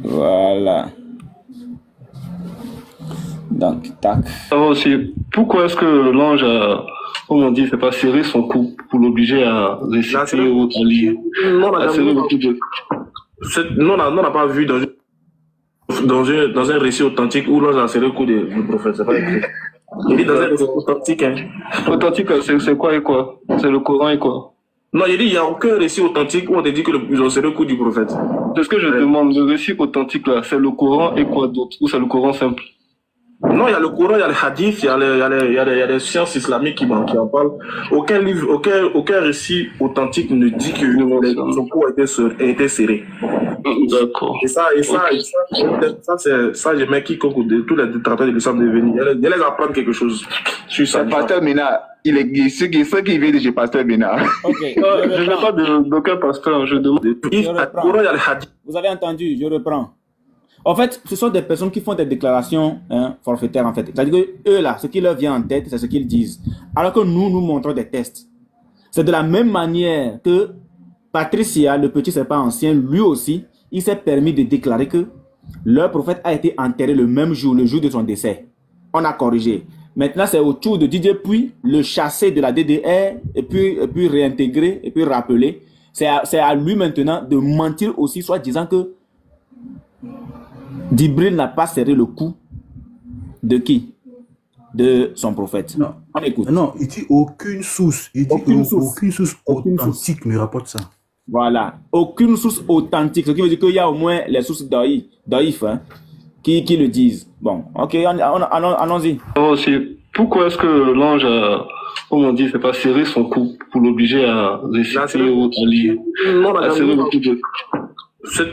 Voilà. Donc, tac. Alors aussi, pourquoi est-ce que l'ange a, comme on dit, c'est pas serré son cou pour l'obliger à réciter ou à lire? Non, À serrer le cou de... on n'a pas vu dans un récit authentique où l'ange a serré le cou du prophète. C'est pas écrit. Il dit dans un récit authentique. Hein. Authentique, c'est quoi et quoi? C'est le Coran et quoi? Non, il dit il n'y a aucun récit authentique où on te dit qu'ils ont serré le cou du prophète. C'est ce que je demande. Le récit authentique là, c'est le Coran et quoi d'autre? Ou c'est le Coran simple? Non, il y a le Coran, il y a le hadith, il y a les sciences islamiques qui en parlent. Aucun livre, aucun récit authentique ne dit que son cou a été serré. D'accord. Et ça, j'aimerais quiconque de tous les détracteurs de l'islam de venir. Il les apprendre quelque chose. Sur ça. Pasteur Mina, il est ceux qui viennent de chez Pasteur Mina. Ok. Je n'ai pas d'aucun pasteur, je demande. Il y a le Coran, il y a le hadith. Vous avez entendu, je reprends. En fait, ce sont des personnes qui font des déclarations forfaitaires, en fait. C'est-à-dire que eux, là, ce qui leur vient en tête, c'est ce qu'ils disent. Alors que nous montrons des tests. C'est de la même manière que Patricia, le petit serpent ancien, lui aussi, il s'est permis de déclarer que leur prophète a été enterré le même jour, le jour de son décès. On a corrigé. Maintenant, c'est au tour de Didier Puis, le chasser de la DDR, et puis réintégrer, et puis rappeler. C'est à lui maintenant de mentir aussi, soit disant que Djibril n'a pas serré le cou de qui? De son prophète. Non, on écoute. Non, il dit aucune source. Il dit aucune source authentique ne rapporte ça. Voilà. Aucune source authentique. Ce qui veut dire qu'il y a au moins les sources d'Aïf hein, qui le disent. Bon, ok, allons-y. Alors aussi, pourquoi est-ce que l'ange a, comme on dit, c'est pas serré son cou pour l'obliger à réciter ou à lire? À serrer le cou de...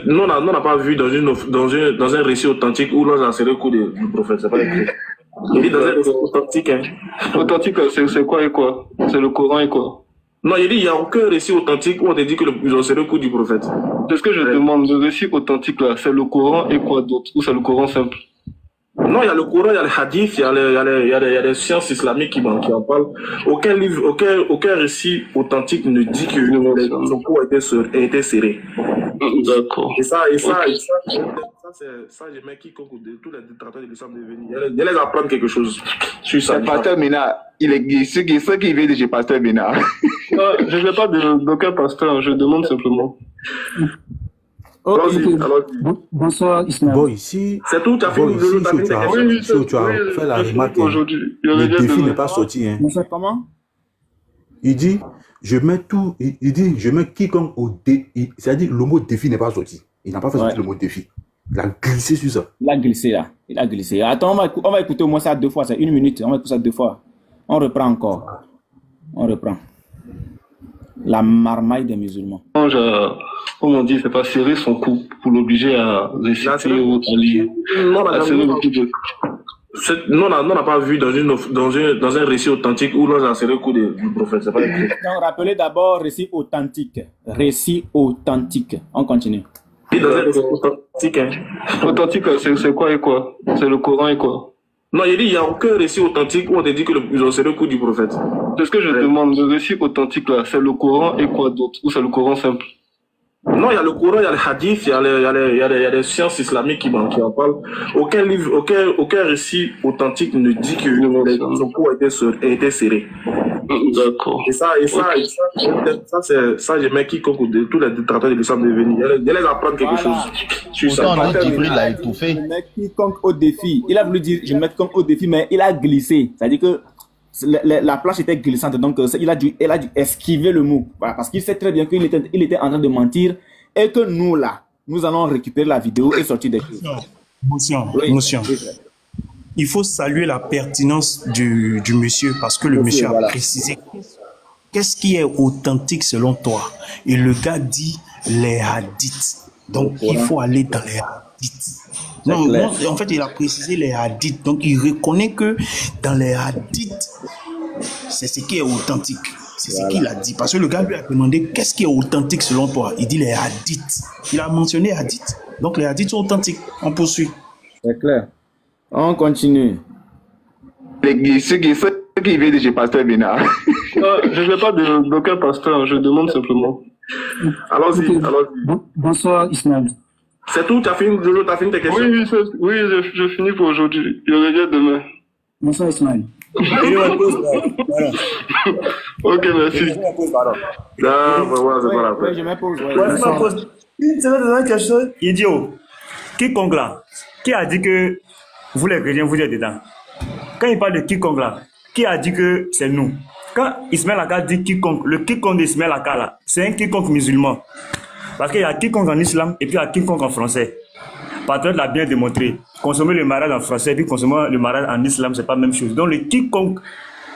Non, on n'a pas vu dans un récit authentique où l'ange a serré le cou du prophète. C'est pas écrit. Il dit dans un récit authentique. Hein. Authentique, c'est quoi et quoi? C'est le Coran et quoi? Non, il dit il n'y a aucun récit authentique où on te dit qu'ils ont serré le cou du prophète. C'est ce que je demande. Le récit authentique là, c'est le Coran et quoi d'autre? Ou c'est le Coran simple? Non, il y a le Coran, il y a le hadith, il y a les sciences islamiques qui en parlent. Aucun livre, aucun récit authentique ne dit que son cou a été serré. D'accord. Et ça, j'aimerais quiconque de tous les détracteurs de l'islam de venir. Il les apprendre quelque chose. Sur ça. Pasteur Mina, il est ceux qui viennent de chez Pasteur Mina. Je n'ai pas d'aucun pasteur, je demande simplement. Okay. Bonsoir Ismaël. Bon, ici, c'est tout, tu as fini tu as fait la remarque. Le défi n'est pas sorti. Hein. Comment? Il dit, je mets quiconque au défi. C'est-à-dire, le mot défi n'est pas sorti. Il n'a pas fait sortir le mot défi. Il a glissé sur ça. Il a glissé là. Il a glissé. Attends, on va écouter au moins ça 2 fois. C'est 1 minute. On va écouter ça 2 fois. On reprend encore. On reprend. La marmaille des musulmans. L'ange a, comme on dit, c'est pas serré son cou pour l'obliger à réciter ou à lire. À serrer le cou de... Non, on n'a pas vu dans un récit authentique où l'ange a serré le cou du prophète. C'est pas écrit. Donc, rappelez d'abord récit authentique. Récit authentique. On continue. Et dans un récit authentique. Hein. Authentique, c'est quoi et quoi? C'est le Coran et quoi? Non, il dit il n'y a aucun récit authentique où on te dit qu'ils ont serré le cou du prophète. C'est ce que je demande. Le récit authentique là, c'est le Coran et quoi d'autre? Ou c'est le Coran simple? Non, il y a le Coran, il y a le hadith, il y a les sciences islamiques qui en parlent. Aucun livre, aucun récit authentique ne dit que son cou a été serré. D'accord. Et ça, j'aimerais quiconque de tous les détracteurs de l'islam de venir. Il les apprendre quelque chose. Sur ça. Il a étouffé. Je mets quiconque au défi. Il a voulu dire je mets quiconque au défi, mais il a glissé. C'est-à-dire que la planche était glissante, donc il a dû esquiver le mot. Voilà, parce qu'il sait très bien qu'il était en train de mentir et que nous, là, nous allons récupérer la vidéo et sortir des choses. Motion. Il faut saluer la pertinence du monsieur parce que le monsieur a précisé qu'est-ce qui est authentique selon toi. Et le gars dit les hadiths. Donc, il faut aller dans les hadiths. Non, en fait, il a précisé les hadiths. Donc, il reconnaît que dans les hadiths, c'est ce qui est authentique. C'est ce qu'il a dit. Parce que le gars lui a demandé qu'est-ce qui est authentique selon toi. Il dit les hadiths. Il a mentionné hadiths. Donc, les hadiths sont authentiques. On poursuit. C'est clair. On continue. Ceux qui viennent de chez Pasteur Mina. Je n'ai pas d'aucun pasteur, je demande simplement. Allons-y, Ok. allons-y. Bonsoir Ismaël. C'est tout, tu as fini, Lolo, tu as fini tes questions? Oui, je finis pour aujourd'hui. Je reviens demain. Bonsoir Ismaël. Voilà. Ok, merci. Là, voilà, c'est pas la Ouais, peine. je m'impose. Ouais. Ouais, ça pose une seconde, quelque chose. Idiot. Quiconque là, qui a dit que vous les chrétiens, vous êtes dedans? Quand il parle de quiconque là, qui a dit que c'est nous? Quand Ismaël Aka dit quiconque, le quiconque d'Ismaël Aka là, c'est un quiconque musulman. Parce qu'il y a quiconque en islam et puis il y a quiconque en français. Patriot l'a bien démontré. Consommer le mariage en français et puis consommer le mariage en islam, c'est pas la même chose. Donc le quiconque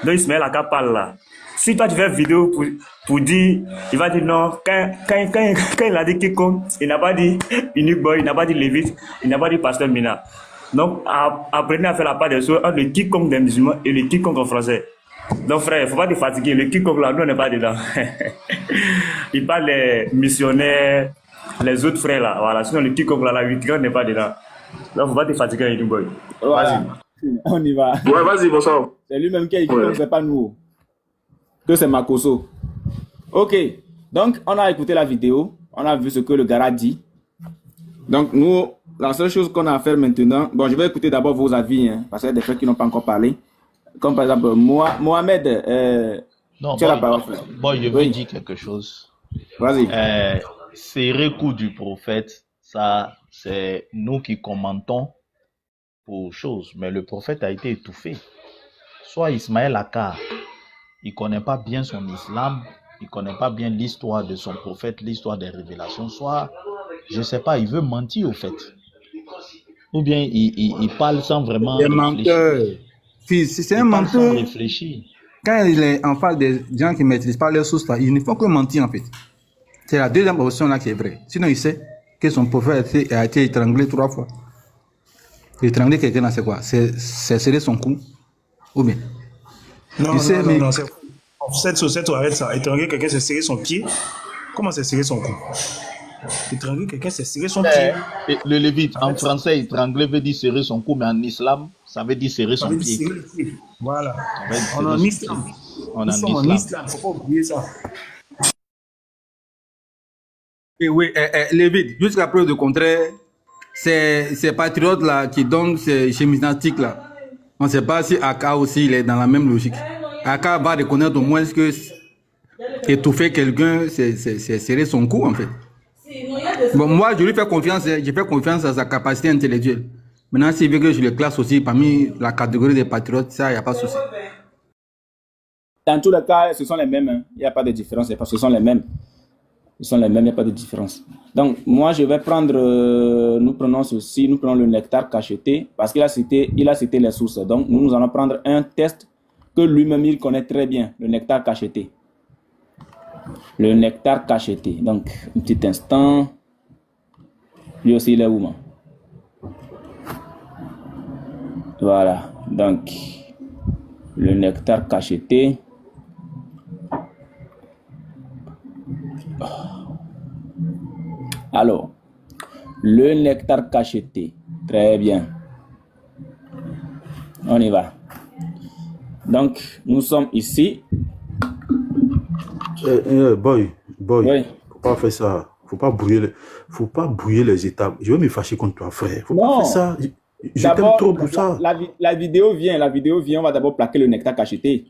dont Ismaël Aka parle là, si toi tu fais une vidéo pour dire, il va dire non, quand il a dit quiconque, il n'a pas dit Unique Boy, il n'a pas dit Lévite, il n'a pas dit Pasteur Mina. Donc apprenez à faire la part des choses entre le quiconque des musulmans et le quiconque en français. Donc frère, il ne faut pas te fatiguer, le quiconque là, nous on n'est pas dedans. Il parle des missionnaires, les autres frères là, voilà, sinon le quiconque là, la 8 n'est pas dedans. Donc il ne faut pas te fatiguer, Unique Boy. Voilà. On y va. Ouais, vas-y, bonsoir. C'est lui-même qui a écrit, Ouais. c'est pas nous. Que c'est Makoso. Ok. Donc, on a écouté la vidéo. On a vu ce que le gars a dit. Donc, nous, la seule chose qu'on a à faire maintenant, bon, je vais écouter d'abord vos avis, hein, parce qu'il y a des frères qui n'ont pas encore parlé. Comme par exemple, Mohamed, Non, tu as la parole. bon, je veux Oui. dire quelque chose. Vas-y. Serrer coup du prophète, ça, c'est nous qui commentons pour choses. Mais le prophète a été étouffé. Soit Ismaël Aka, il ne connaît pas bien son islam, il ne connaît pas bien l'histoire de son prophète, l'histoire des révélations. Soit, je ne sais pas, il veut mentir au fait. Ou bien il parle sans vraiment Des réfléchir. menteurs. Fils, c'est un Il parle sans menteur. réfléchir. Quand il est en face des gens qui ne maîtrisent pas leurs sources, là, ils ne font que mentir en fait. C'est la deuxième option là qui est vraie. Sinon, il sait que son prophète a été étranglé 3 fois. Étrangler quelqu'un là, c'est quoi? C'est serrer son cou. Ou bien. Non, Tu sais, mais- non, cette saucette, arrête ça. Étrangler quelqu'un, c'est serrer son pied. Comment c'est serrer son cou? Étrangler quelqu'un, c'est serrer son pied. Et le lévite, en français, étrangler veut dire serrer son cou, mais en islam, ça veut dire serrer Ça son veut dire pied. serrer le pied. Voilà. Ça veut dire On est en serrer son islam. pied. On est Nous en sommes en islam. islam, faut pas oublier ça. Et oui, Lévite, jusqu'à preuve de contraire, ces patriotes là qui donnent ces gymnastiques là, on ne sait pas si Aka aussi il est dans la même logique. Aka va reconnaître au moins que étouffer quelqu'un, c'est serrer son cou en fait. Bon, moi je lui fais confiance, j'ai fait confiance à sa capacité intellectuelle. Maintenant, s'il veut que je le classe aussi parmi la catégorie des patriotes, ça, il n'y a pas de souci. Dans tous les cas, ce sont les mêmes. Hein. Il n'y a pas de différence. Parce que ce sont les mêmes. Ce sont les mêmes, il n'y a pas de différence. Donc, moi, je vais prendre, nous prenons ceci, nous prenons le nectar cacheté, parce qu'il a cité les sources. Donc, nous allons prendre un test que lui-même, il connaît très bien, le nectar cacheté. Le nectar cacheté. Donc, un petit instant. Lui aussi, il est où, moi? Voilà. Donc, le nectar cacheté. Alors, le nectar cacheté. Très bien. On y va. Donc, nous sommes ici. Boy, Oui. faut pas faire ça. Faut pas brouiller les étapes. Je vais me fâcher contre toi, frère. Faut Non. pas faire ça. Je t'aime D'abord, trop pour ça. la vidéo vient. On va d'abord plaquer le nectar cacheté.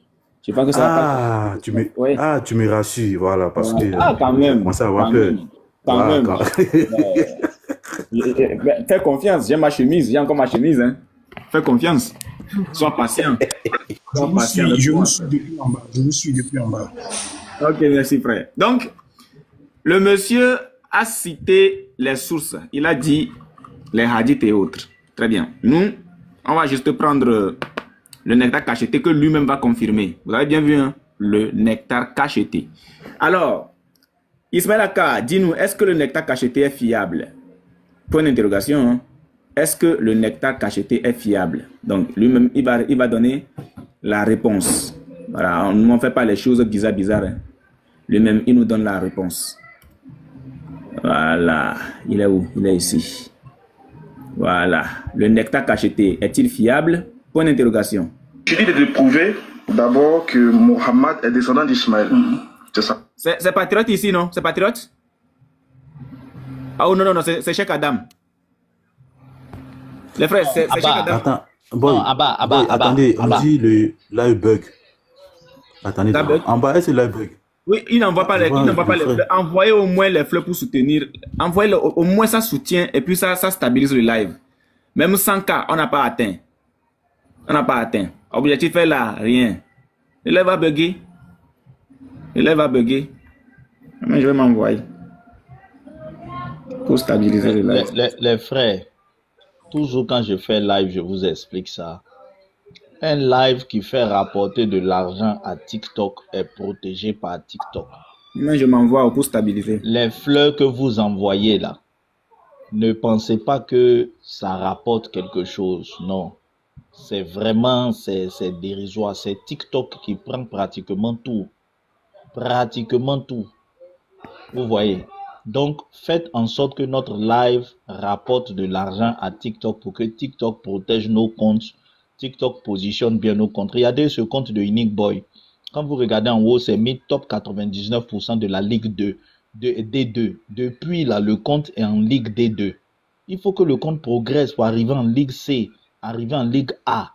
Je pense que ça va pas. Oui. Tu me rassures, voilà, parce que quand même. je commence à avoir Quand peur. même. Quand même. Fais confiance. J'ai ma chemise. J'ai encore ma chemise. Hein. Fais confiance. Sois patient. Sois patient. Je vous suis depuis en bas. Je vous suis depuis en bas. Ok, merci frère. Donc, le monsieur a cité les sources. Il a dit les hadiths et autres. Très bien. Nous, on va juste prendre le nectar cacheté que lui-même va confirmer. Vous avez bien vu, hein? Le nectar cacheté. Alors, Ismaël Aka, dis-nous, est-ce que le nectar cacheté est fiable? Point d'interrogation. Hein? Est-ce que le nectar cacheté est fiable? Donc, lui-même, il va donner la réponse. Voilà, on ne fait pas les choses bizarres. Hein? Lui-même, il nous donne la réponse. Voilà. Il est où? Il est ici. Voilà. Le nectar cacheté est-il fiable? Point d'interrogation. J'ai dit de prouver d'abord que Mohammed est descendant d'Ismaël. C'est ça. C'est Patriote ici, non? C'est Patriote? Ah oh, non, non, non, c'est Cheikh Adam. Les frères, c'est Cheikh Adam. Attends, boy, attendez, on dit le live bug. Attendez, en bas, c'est live bug. Oui, il n'envoie pas les fleurs. Envoyez au moins les fleurs pour soutenir. Envoyez au moins ça soutient et puis ça stabilise le live. Même 100K, on n'a pas atteint. On n'a pas atteint. Objectif est là, rien. Le live va bugger. Le live va bugger. Mais je vais m'envoyer. Pour stabiliser le live. Les frères, toujours quand je fais live, je vous explique ça. Un live qui fait rapporter de l'argent à TikTok est protégé par TikTok. Mais je m'envoie pour stabiliser. Les fleurs que vous envoyez là, ne pensez pas que ça rapporte quelque chose. Non. C'est vraiment, c'est dérisoire. C'est TikTok qui prend pratiquement tout. Pratiquement tout. Vous voyez. Donc, faites en sorte que notre live rapporte de l'argent à TikTok pour que TikTok protège nos comptes. TikTok positionne bien nos comptes. Regardez ce compte de Unique Boy. Quand vous regardez en haut, c'est mis top 99% de la Ligue 2, D2. Depuis là, le compte est en Ligue D2. Il faut que le compte progresse pour arriver en Ligue C, arriver en Ligue A.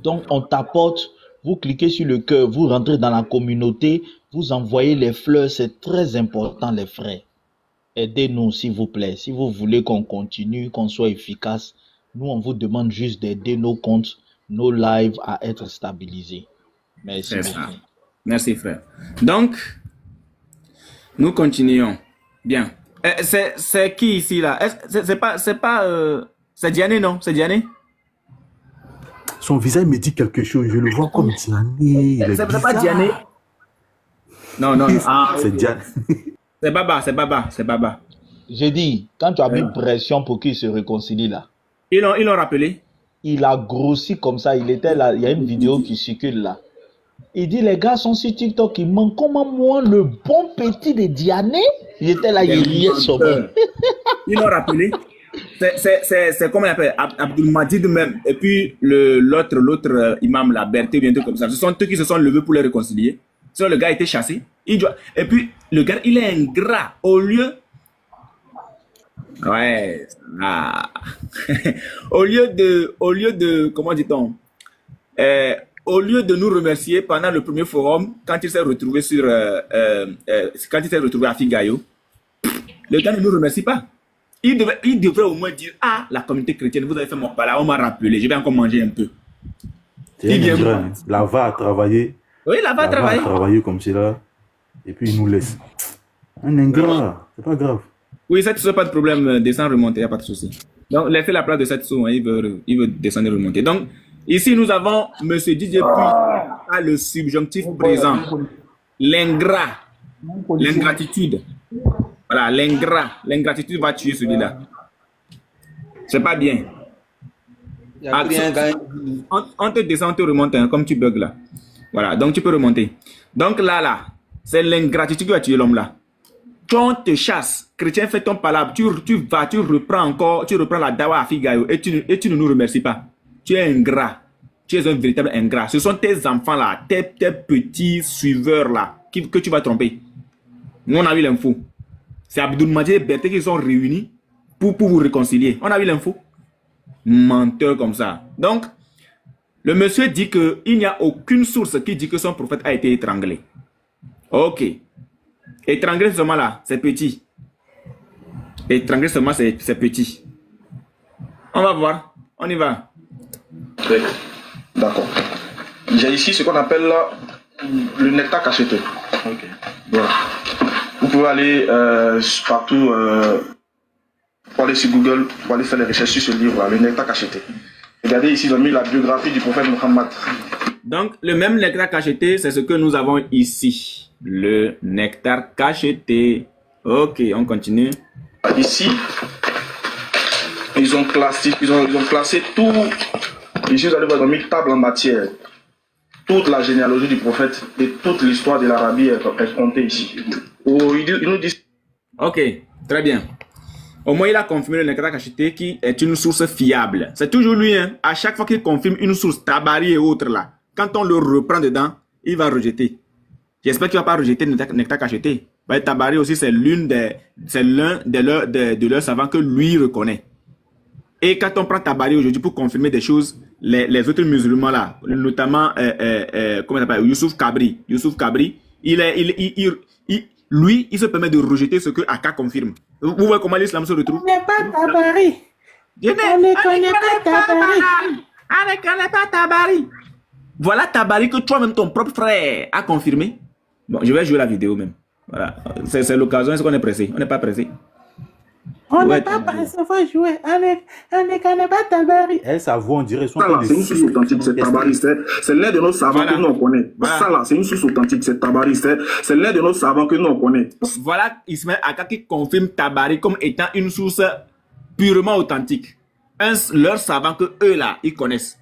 Donc, on t'apporte, vous cliquez sur le cœur, vous rentrez dans la communauté, vous envoyez les fleurs. C'est très important, les frères. Aidez-nous, s'il vous plaît. Si vous voulez qu'on continue, qu'on soit efficace, nous, on vous demande juste d'aider nos comptes, nos lives à être stabilisés. Merci. Merci, frère. Donc, nous continuons. Bien. C'est qui ici, là? C'est Diané, non? C'est Diané? Son visage me dit quelque chose. Je le vois comme Diané. C'est pas Diané? Non, non, non. Ah, c'est Diané. C'est Baba. J'ai dit, quand tu as mis pression pour qu'il se réconcilie là. Ils l'ont rappelé? Il a grossi comme ça. Il était là. Il y a une vidéo qui circule là. Il dit, les gars sont sur TikTok. Ils manquent comment moi, le bon petit de Diané? Il était là, il riait sur moi. Ils l'ont rappelé. C'est comment on appelle? Abdul Majid même. Et puis l'autre imam, la Berté, bientôt comme ça. Ce sont eux qui se sont levés pour les réconcilier. Sinon, le gars a été chassé. Et puis, le gars, il est ingrat. Au lieu... Ouais. Ah. Au lieu de, comment dit-on, au lieu de nous remercier pendant le premier forum, quand il s'est retrouvé à Figayo, le gars ne nous remercie pas. Il devrait au moins dire, ah, la communauté chrétienne, vous avez fait mon pala, on m'a rappelé, je vais encore manger un peu. La va à travailler. Oui, la va à travailler comme cela, et puis il nous laisse. Un ingrat, c'est pas grave. Oui, cette sous, pas de problème, descend, remonter, il n'y a pas de souci. Donc, laissez la place de cette sous, hein, il veut descendre et remonter. Donc, ici, nous avons M. Didier Puy à le subjonctif présent. L'ingrat. L'ingratitude. Voilà, l'ingrat. L'ingratitude va tuer celui-là. C'est pas bien. On te descend, on te remonte, hein, comme tu bugs là. Voilà, donc tu peux remonter. Donc là, c'est l'ingratitude qui va tuer l'homme là. Quand on te chasse, chrétien fait ton palabre, tu reprends la dawa à Figayo et tu ne nous remercies pas. Tu es ingrat. Tu es un véritable ingrat. Ce sont tes enfants là, tes petits suiveurs là, que tu vas tromper. Nous, on a eu l'info. C'est Abdul Majid et Berté qui sont réunis pour vous réconcilier. On a eu l'info. Menteur comme ça. Donc, le monsieur dit qu'il n'y a aucune source qui dit que son prophète a été étranglé. Ok. Étrangler seulement là, c'est petit. Étrangler seulement, c'est petit. On va voir. On y va. D'accord. J'ai ici ce qu'on appelle le nectar cacheté. Ok. Voilà. Vous pouvez aller partout, pour aller sur Google, pour aller faire des recherches sur ce livre, le nectar cacheté. Regardez ici, ils ont mis la biographie du prophète Mohammed. Donc, le même nectar cacheté, c'est ce que nous avons ici. Le nectar cacheté. Ok, on continue. Ici, ils ont classé tout. Ici, vous allez voir, ils ont mis table en matière. Toute la généalogie du prophète et toute l'histoire de l'Arabie est comptée ici. Ils nous disent... Ok, très bien. Au moins, il a confirmé le nectar cacheté qui est une source fiable. C'est toujours lui, hein. À chaque fois qu'il confirme une source, Tabari et autres là, quand on le reprend dedans, il va rejeter. J'espère qu'il ne va pas rejeter Nectar Cacheté. Tabari aussi, c'est l'un de leurs savants que lui reconnaît. Et quand on prend Tabari aujourd'hui pour confirmer des choses, les autres musulmans là, notamment comment il s'appelle, Youssouf Kabri, lui, il se permet de rejeter ce que Aka confirme. Vous voyez comment l'islam se retrouve? On n'est pas Tabari. On ne connaît pas Tabari. On ne connaît pas Tabari. Voilà Tabari que toi-même, ton propre frère, a confirmé. Bon, je vais jouer la vidéo même. Voilà. C'est l'occasion. Est-ce qu'on est pressé? On n'est pas pressé. On n'est pas pressé, il faut jouer. On ne connaît pas Tabari. Eh, sa voix, on dirait son C'est une source authentique, c'est Tabari. C'est l'un de nos savants que nous on connaît. Ça là, c'est une source authentique, c'est Tabari. C'est l'un de nos savants que nous on connaît. Voilà Ismaël Aka qui confirme Tabari comme étant une source purement authentique. Leur savant que eux là, ils connaissent.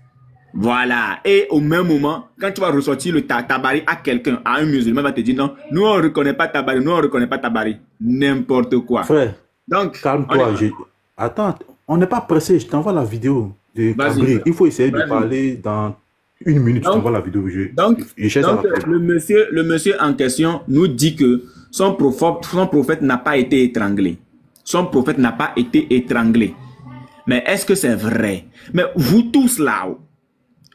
Voilà. Et au même moment, quand tu vas ressortir le Tabari à quelqu'un, à un musulman, va te dire non, nous on ne reconnaît pas Tabari, nous on ne reconnaît pas Tabari. N'importe quoi. Frère, donc, calme-toi. Attends, on n'est pas pressé, je t'envoie la vidéo de Kabri. Il faut essayer de parler dans 1 minute, je t'envoie la vidéo. Le monsieur en question nous dit que son prophète n'a pas été étranglé. Son prophète n'a pas été étranglé. Mais est-ce que c'est vrai? Mais vous tous là-haut,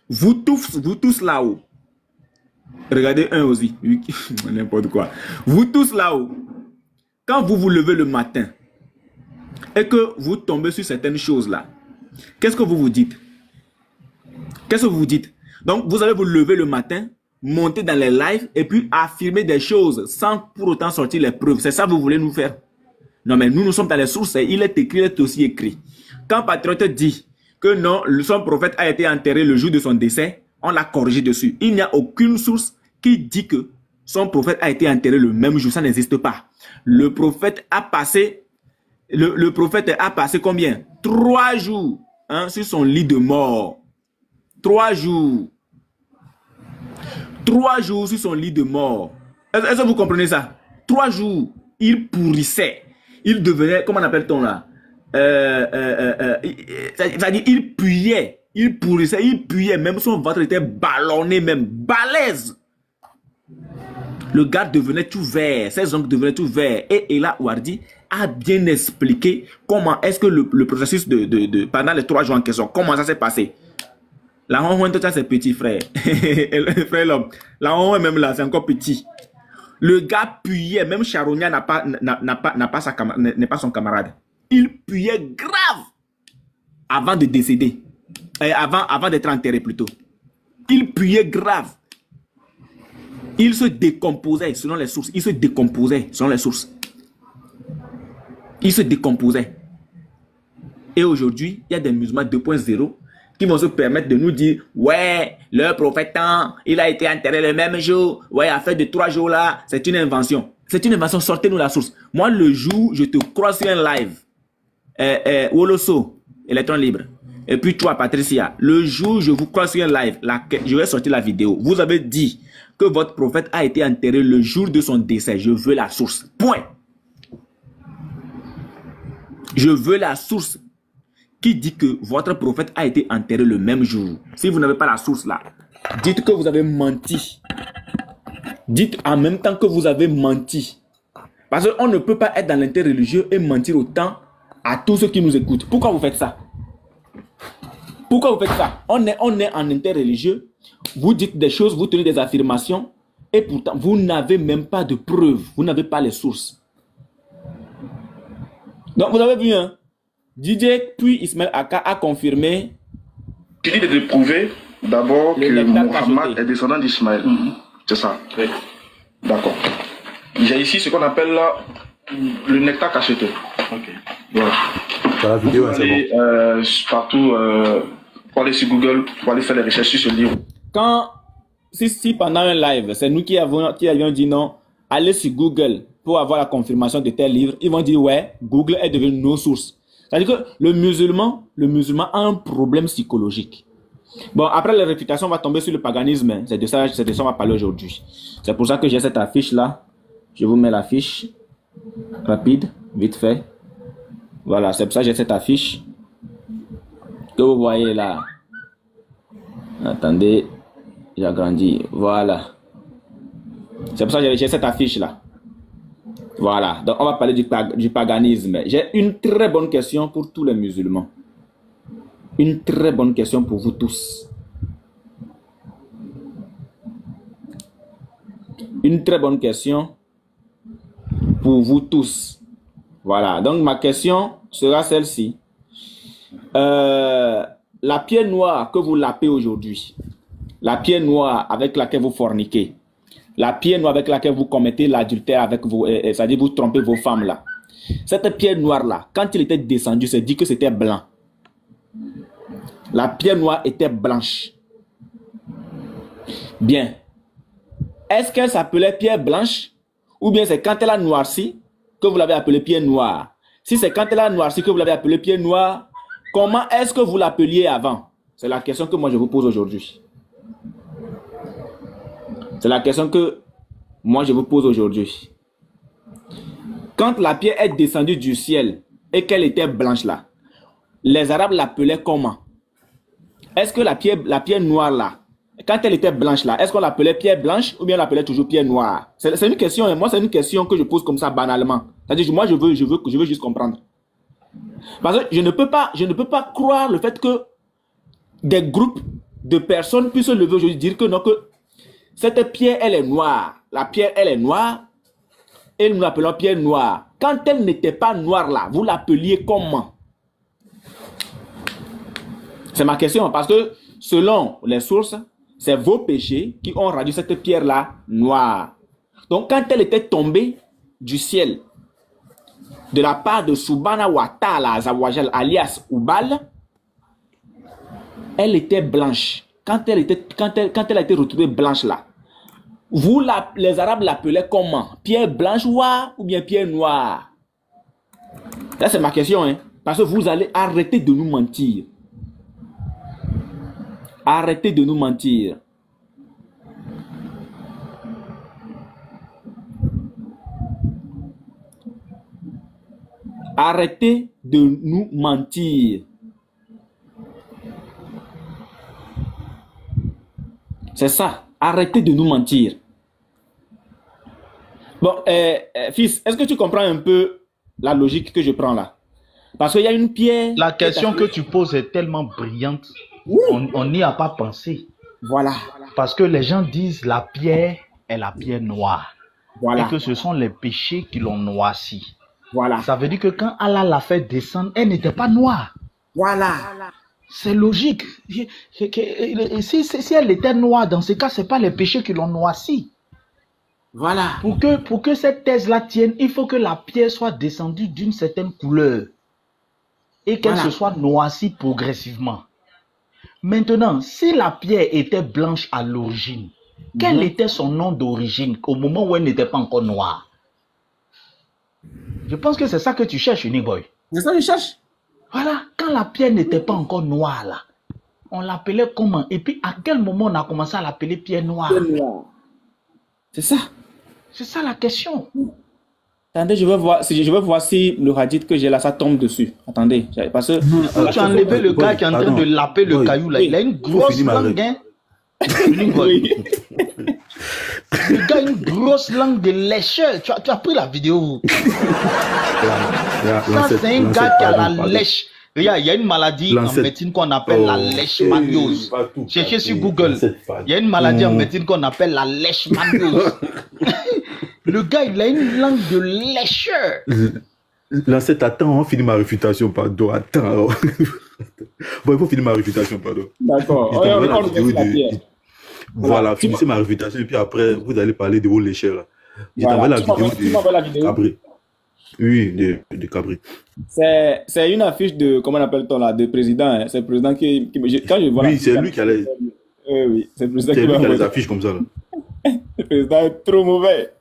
vous tous là-haut, regardez un aussi, n'importe quoi. Vous tous là-haut, quand vous vous levez le matin et que vous tombez sur certaines choses là, qu'est-ce que vous vous dites? Qu'est-ce que vous vous dites? Donc vous allez vous lever le matin, monter dans les lives et puis affirmer des choses sans pour autant sortir les preuves. C'est ça que vous voulez nous faire? Non mais nous sommes dans les sources, il est écrit, il est aussi écrit. Quand Patriote dit que non, son prophète a été enterré le jour de son décès, on l'a corrigé dessus. Il n'y a aucune source qui dit que son prophète a été enterré le même jour. Ça n'existe pas. Le prophète a passé, combien? 3 jours sur son lit de mort. 3 jours. 3 jours sur son lit de mort. Est-ce que vous comprenez ça? 3 jours. Il pourrissait. Il devenait, comment on appelle-t-on là? C'est-à-dire, il puait, il pourrissait, il puait, même son ventre était ballonné, même balèze. Le gars devenait tout vert, ses ongles devenaient tout verts. Et Ella Ouardi a bien expliqué comment est-ce que le processus pendant les 3 jours en question, comment ça s'est passé. La honte, c'est petit frère. Frère l'homme. La honte même là, c'est encore petit. Le gars puait, même Charonia n'est pas son camarade. Il puait grave avant de décéder. Avant d'être enterré plutôt. Il puait grave. Il se décomposait selon les sources. Il se décomposait selon les sources. Il se décomposait. Et aujourd'hui, il y a des musulmans 2.0 qui vont se permettre de nous dire ouais, le prophète, il a été enterré le même jour. Ouais, affaire de 3 jours là, c'est une invention. C'est une invention, sortez-nous la source. Moi, le jour, je te crois sur un live. Woloso, électron libre. Et puis toi, Patricia, le jour où je vous crois sur un live, je vais sortir la vidéo. Vous avez dit que votre prophète a été enterré le jour de son décès. Je veux la source. Point. Je veux la source qui dit que votre prophète a été enterré le même jour. Si vous n'avez pas la source là, dites que vous avez menti. Dites en même temps que vous avez menti. Parce qu'on ne peut pas être dans l'interreligieux et mentir autant à tous ceux qui nous écoutent. Pourquoi vous faites ça? Pourquoi vous faites ça? On est en interreligieux, vous dites des choses, vous tenez des affirmations, et pourtant, vous n'avez même pas de preuves, vous n'avez pas les sources. Donc, vous avez vu, hein? DJ puis Ismaël Aka a confirmé. Il dit de prouver d'abord que Mohammed est descendant d'Ismaël. C'est ça. Oui. D'accord. J'ai ici ce qu'on appelle là, le nectar cacheté. Ok. Voilà. La vidéo, c'est bon. Partout, pour aller sur Google, pour aller faire des recherches sur ce livre. Si pendant un live, c'est nous qui avions dit non, allez sur Google pour avoir la confirmation de tel livre, ils vont dire ouais, Google est devenu nos sources. C'est-à-dire que le musulman a un problème psychologique. Bon, après la réfutation, on va tomber sur le paganisme. Hein. C'est de ça on va parler aujourd'hui. C'est pour ça que j'ai cette affiche-là. Je vous mets l'affiche. Rapide, vite fait. Voilà, c'est pour ça que j'ai cette affiche. Que vous voyez là. Attendez, j'agrandis. Voilà. C'est pour ça que j'ai cette affiche-là. Voilà, donc on va parler du paganisme. J'ai une très bonne question pour tous les musulmans. Une très bonne question pour vous tous. Une très bonne question pour vous tous. Voilà, donc ma question sera celle-ci. La pierre noire que vous lapez aujourd'hui, la pierre noire avec laquelle vous forniquez, la pierre noire avec laquelle vous commettez l'adultère avec vos, c'est-à-dire vous trompez vos femmes là. Cette pierre noire là, quand il était descendu, c'est dit que c'était blanc. La pierre noire était blanche. Bien. Est-ce qu'elle s'appelait pierre blanche ou bien c'est quand elle a noirci que vous l'avez appelée pierre noire? Si c'est quand elle a noirci que vous l'avez appelée pierre noire, comment est-ce que vous l'appeliez avant? C'est la question que moi je vous pose aujourd'hui. C'est la question que moi je vous pose aujourd'hui. Quand la pierre est descendue du ciel et qu'elle était blanche là, les Arabes l'appelaient comment? Est-ce que la pierre noire là, quand elle était blanche là, est-ce qu'on l'appelait pierre blanche ou bien on l'appelait toujours pierre noire? C'est une question, moi c'est une question que je pose comme ça banalement. C'est-à-dire moi je veux juste comprendre. Parce que je ne peux pas croire le fait que des groupes de personnes puissent se lever aujourd'hui et dire que non, que cette pierre elle est noire. La pierre elle est noire et nous l'appelons pierre noire. Quand elle n'était pas noire là, vous l'appeliez comment? C'est ma question parce que selon les sources, c'est vos péchés qui ont rendu cette pierre-là noire. Donc quand elle était tombée du ciel, de la part de Subhana wa Ta'ala Azawajal alias Ubal, elle était blanche. Quand elle a été retrouvée blanche là, vous les Arabes l'appelaient comment? Pierre blanche ou bien pierre noire? Là c'est ma question, hein? Parce que vous allez arrêter de nous mentir. Arrêtez de nous mentir. Arrêtez de nous mentir. C'est ça. Arrêtez de nous mentir. Bon, fils, est-ce que tu comprends un peu la logique que je prends là? Parce qu'il y a une pierre... La question que tu poses est tellement brillante. On n'y a pas pensé. Voilà. Parce que les gens disent la pierre est la pierre noire. Voilà. Et que ce sont les péchés qui l'ont noirci. Voilà. Ça veut dire que quand Allah l'a fait descendre, elle n'était pas noire. Voilà. C'est logique. Si elle était noire, dans ce cas, ce n'est pas les péchés qui l'ont noirci. Voilà. Pour que cette thèse-là tienne, il faut que la pierre soit descendue d'une certaine couleur. Et qu'elle se soit noircie progressivement. Maintenant, si la pierre était blanche à l'origine, quel était son nom d'origine au moment où elle n'était pas encore noire? Je pense que c'est ça que tu cherches, Uniboy. C'est ça que je cherche. Voilà, quand la pierre n'était pas encore noire là, on l'appelait comment? Et puis à quel moment on a commencé à l'appeler pierre noire? C'est ça. C'est ça la question. Attendez, je vais voir si le hadith que j'ai là, ça tombe dessus. Attendez, parce que... tu as enlevé le gars qui est en train de laper le caillou là. Il a une grosse langue, hein. Le gars a une grosse langue de lécheur. Tu as pris la vidéo. Ça, c'est un gars qui a la lèche. Regarde, il y a une maladie en médecine qu'on appelle la leishmaniose. Cherchez sur Google. Il y a une maladie en médecine qu'on appelle la leishmaniose. Le gars, il a une langue de lécheur. L'ancêtre, attends, on finit ma réfutation, pardon. Attends. Bon, il faut finir ma réfutation, pardon. D'accord. Voilà, finissez ma réfutation et puis après, vous allez parler de vos lécheurs. Là. J'ai envoyé la vidéo de Cabri. Oui, de Cabri. C'est une affiche de, comment on appelle-t-on là, de président. Hein. C'est le président qui quand je vois oui, c'est lui qui a les... oui, c'est le président qui a les affiches comme ça. Là. Le président est trop mauvais.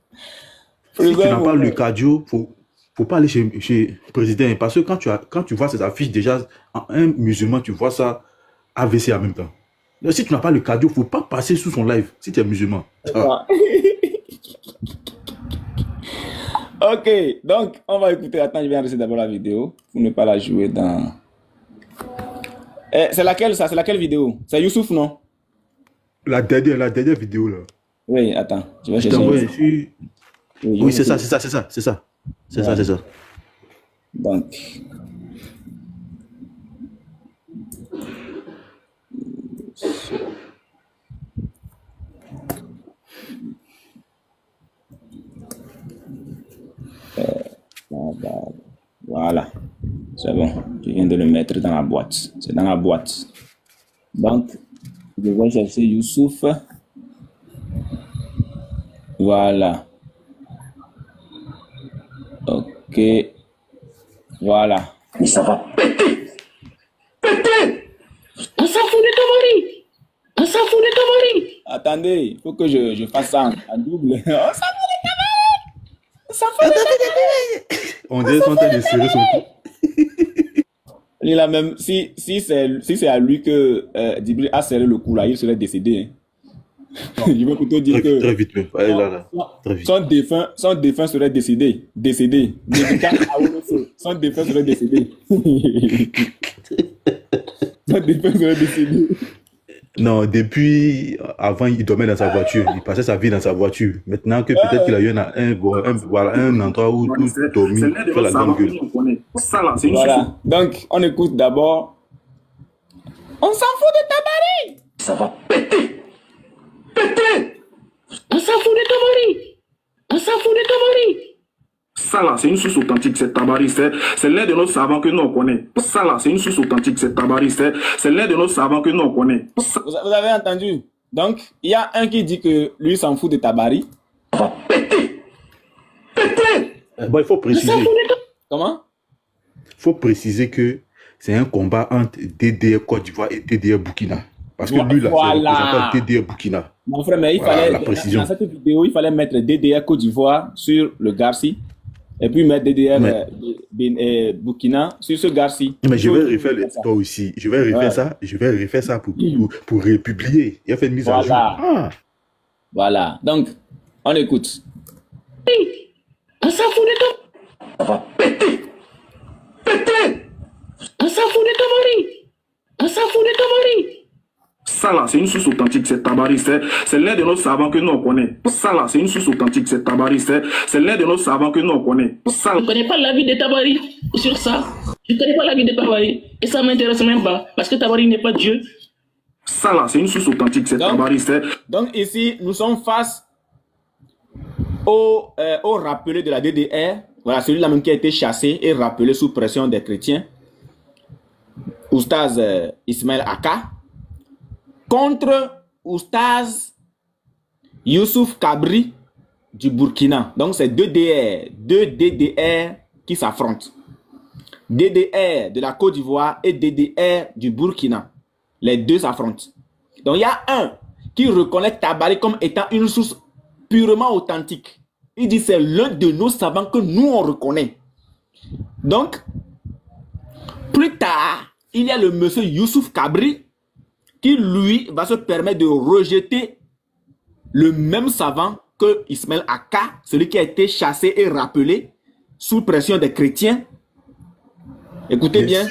Si tu n'as pas le cardio, faut pas aller chez le président. Parce que quand tu vois ces affiches, déjà, un musulman, tu vois ça AVC en même temps. Donc, si tu n'as pas le cardio, il ne faut pas passer sous son live si tu es musulman. Ah. Ok, donc on va écouter. Attends, je vais enregistrer d'abord la vidéo pour ne pas la jouer dans... c'est laquelle ça? C'est laquelle vidéo? C'est Youssouf, non? La dernière vidéo là. Oui, attends, je vais Je chercher. t'envoie ici. Oui, c'est ça, c'est ça, c'est ça, c'est ça. C'est ça, c'est ça. Donc. Voilà. C'est bon. Je viens de le mettre dans la boîte. C'est dans la boîte. Donc, je vais chercher Youssouf. Voilà. Ok. Voilà. Mais ça va péter. Péter. On s'en fout de ton mari. On s'en fout de ton mari. Attendez, il faut que je fasse ça en double. On s'en fout de ta mari. On s'en fout de ta mari. On dirait qu'on t'a de serrer son cou. Il a même, si c'est à lui que Djibril a serré le cou là, il serait décédé. Hein. Je veux plutôt dire que très vite, allez, là. Très vite. Son défunt serait décédé. Décédé. Son défunt serait décédé. Son défunt serait décédé. Non, depuis avant, il dormait dans sa voiture. Il passait sa vie dans sa voiture. Maintenant que peut-être qu'il a eu un endroit où dormir, faire la grande gueule. Voilà. Donc, on écoute d'abord. On s'en fout de ta mari. Ça va péter. Péter. On s'en fout de ton mari. On s'en fout de ton mari. Ça là, c'est une source authentique, c'est Tabari, c'est l'un de nos savants que nous on connaît. Ça là, c'est une source authentique, c'est Tabari, c'est l'un de nos savants que nous on connaît. Vous avez entendu? Donc, il y a un qui dit que lui s'en fout de Tabari. Ça va péter. Péter. Bon, il faut préciser. Comment? Il faut préciser que c'est un combat entre DDR Côte d'Ivoire et DDR Burkina. Parce que lui, là, c'est le représentant DDR Burkina. Mon frère, mais il fallait, dans cette vidéo, il fallait mettre DDR Côte d'Ivoire sur le Garci. Et puis mettre DDR Burkina sur ce Garci. Mais je vais refaire toi aussi. Je vais refaire ça. Je vais refaire ça pour republier. Il a fait une mise à jour. Ah. Voilà. Donc, on écoute. On s'en fout de ton. Ça va péter. Péter. On s'en fout de ton mari. On s'en fout de ton mari. Ça là, c'est une source authentique, c'est Tabari, c'est l'un de nos savants que nous on connaît. Ça là, c'est une source authentique, c'est Tabari, c'est l'un de nos savants que nous on connaît. Ça, je ne connais pas la vie de Tabari sur ça. Je ne connais pas la vie de Tabari. Et ça ne m'intéresse même pas, parce que Tabari n'est pas Dieu. Ça là, c'est une source authentique, c'est Tabari. Donc ici, nous sommes face au rappelé de la DDR. Voilà, celui-là même qui a été chassé et rappelé sous pression des chrétiens. Oustaz Ismaël Aka. Contre Oustaz Youssouf Kabri du Burkina. Donc, c'est deux DDR qui s'affrontent. DDR de la Côte d'Ivoire et DDR du Burkina. Les deux s'affrontent. Donc, il y a un qui reconnaît Tabari comme étant une source purement authentique. Il dit c'est l'un de nos savants que nous, on reconnaît. Donc, plus tard, il y a le monsieur Youssouf Kabri qui, lui, va se permettre de rejeter le même savant que Ismaël Aka, celui qui a été chassé et rappelé sous pression des chrétiens. Écoutez bien.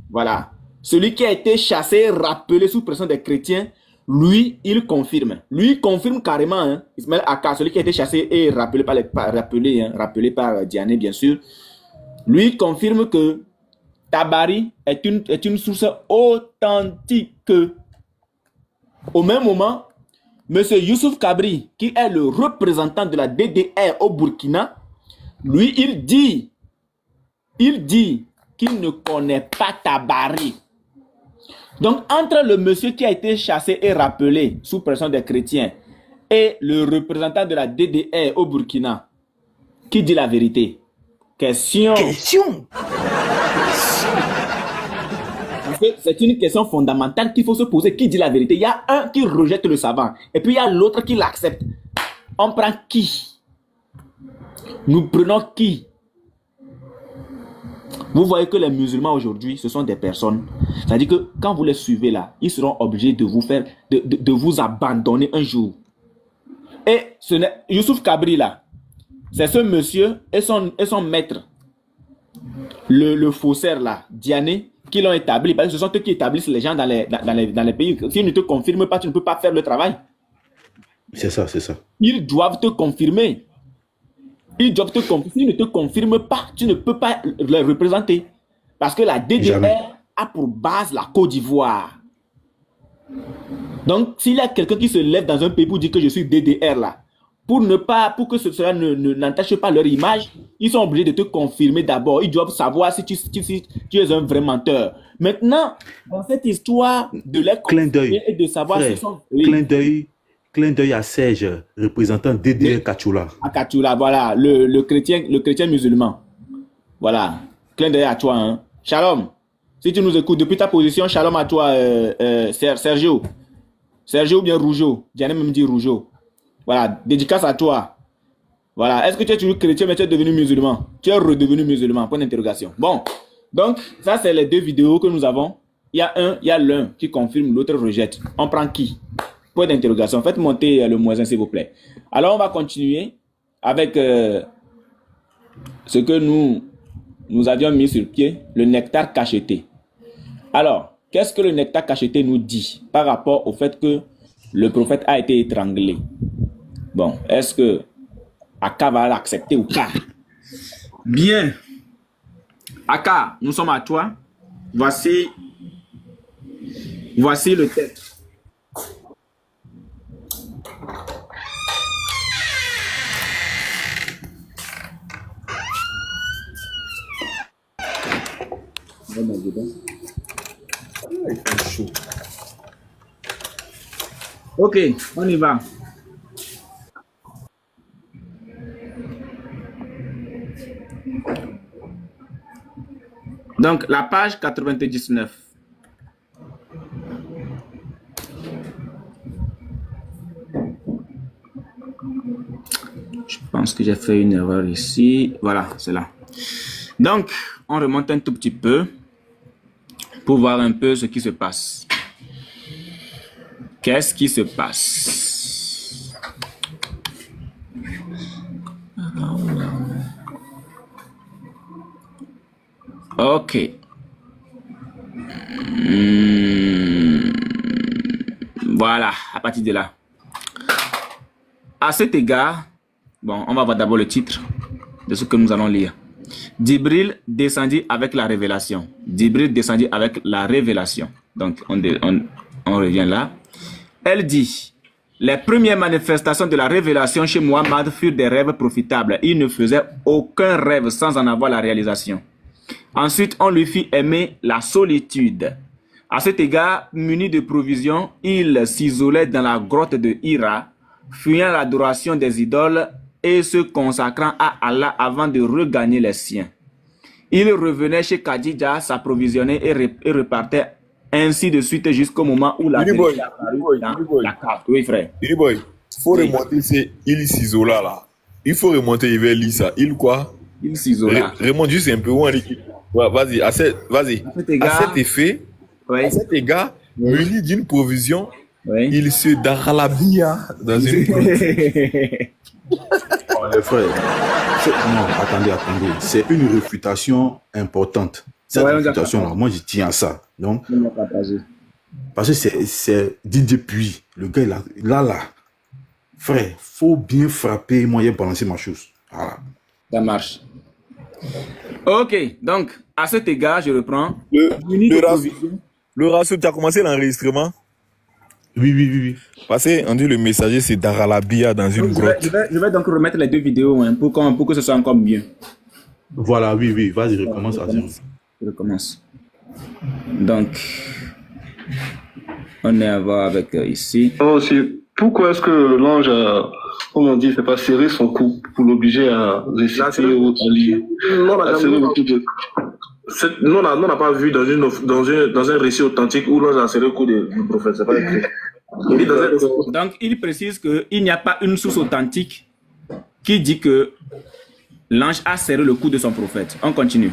Voilà. Celui qui a été chassé et rappelé sous pression des chrétiens, lui, il confirme. Lui, il confirme carrément, hein, Ismaël Aka, celui qui a été chassé et rappelé rappelé par Diané, bien sûr. Lui, il confirme que Tabari est une source authentique. Au même moment, M. Youssouf Kabri, qui est le représentant de la DDR au Burkina, lui, il dit qu'il ne connaît pas Tabari. Donc, entre le monsieur qui a été chassé et rappelé sous pression des chrétiens et le représentant de la DDR au Burkina, qui dit la vérité? Question. C'est une question fondamentale qu'il faut se poser. Qui dit la vérité? Il y a un qui rejette le savant. Et puis il y a l'autre qui l'accepte. On prend qui? Nous prenons qui? Vous voyez que les musulmans aujourd'hui, ce sont des personnes. C'est-à-dire que quand vous les suivez là, ils seront obligés de vous faire, de vous abandonner un jour. Et ce n'est Youssouf Kabri là. C'est ce monsieur et son maître. Le faussaire là, Diané, qui l'ont établi. Parce que ce sont eux qui établissent les gens dans les pays. S'ils ne te confirment pas, tu ne peux pas faire le travail. C'est ça, c'est ça. Ils doivent te confirmer. Ils doivent te confirmer. S'ils ne te confirment pas, tu ne peux pas les représenter. Parce que la DDR Jamais. a pour base la Côte d'Ivoire. Donc, s'il y a quelqu'un qui se lève dans un pays pour dire que je suis DDR là, pour que cela n'entache pas leur image, ils sont obligés de te confirmer d'abord. Ils doivent savoir si tu es un vrai menteur. Maintenant, dans cette histoire de les confirmer et de savoir frère, si sont... clin d'œil à Serge, représentant DDR Kachula. À Kachula, voilà, le chrétien musulman. Voilà, clin d'œil à toi. Hein. Shalom. Si tu nous écoutes depuis ta position, shalom à toi, Sergio. Sergio ou bien Rougeau. J'allais même dire Rougeau. Voilà, dédicace à toi. Voilà, est-ce que tu es toujours chrétien mais tu es devenu musulman? Tu es redevenu musulman, point d'interrogation. Bon, donc ça c'est les deux vidéos que nous avons. Il y a l'un qui confirme, l'autre rejette. On prend qui? Point d'interrogation. Faites monter le moins s'il vous plaît. Alors on va continuer avec ce que nous avions mis sur pied, le nectar cacheté. Alors, qu'est-ce que le nectar cacheté nous dit par rapport au fait que le prophète a été étranglé? Bon, est-ce que Aka va l'accepter ou pas? Bien. Aka, nous sommes à toi. Voici le texte. Ok, on y va. Donc, la page 99. Je pense que j'ai fait une erreur ici. Voilà, c'est là. Donc, on remonte un tout petit peu pour voir un peu ce qui se passe. Qu'est-ce qui se passe? Ok. Voilà, à partir de là. À cet égard, bon, on va voir d'abord le titre de ce que nous allons lire. Djibril descendit avec la révélation. Djibril descendit avec la révélation. Donc, on revient là. Elle dit, les premières manifestations de la révélation chez Muhammad furent des rêves profitables. Il ne faisait aucun rêve sans en avoir la réalisation. Ensuite, on lui fit aimer la solitude. À cet égard, muni de provisions, il s'isolait dans la grotte de Hira, fuyant l'adoration des idoles et se consacrant à Allah avant de regagner les siens. Il revenait chez Khadija s'approvisionner et repartait ainsi de suite jusqu'au moment où la vérité apparut dans la carte. Oui, frère. Il faut remonter, c'est il s'isola là. Il faut remonter vers ça. Il quoi? Il s'isola. Remonte juste un peu. Ouais, vas-y, à cet effet, à cet égard, muni d'une provision, il se daralabia dans une Non, attendez. C'est une réfutation importante. Cette réfutation-là, moi, je tiens à ça. Donc, parce que c'est Didier Puy, le gars, là. Frère, faut bien frapper, moi, j'ai balancé ma chose. Voilà. Ça marche. Ok, donc, à cet égard, je reprends. Le Rasoul, tu as commencé l'enregistrement? Oui. Parce qu'on dit le messager, c'est Daralabia dans une grotte. Je vais donc remettre les deux vidéos hein, pour que ce soit encore mieux. Voilà, oui. Vas-y, recommence à zéro. Je recommence. Donc, on est à voir avec ici. Oh, pourquoi est-ce que l'ange a, comme on dit, fait pas serrer son cou pour l'obliger à réciter ou à lire? Nous, on n'a pas vu dans un récit authentique où l'ange a serré le cou du prophète. C'est pas écrit. Donc, il précise qu'il n'y a pas une source authentique qui dit que l'ange a serré le cou de son prophète. On continue.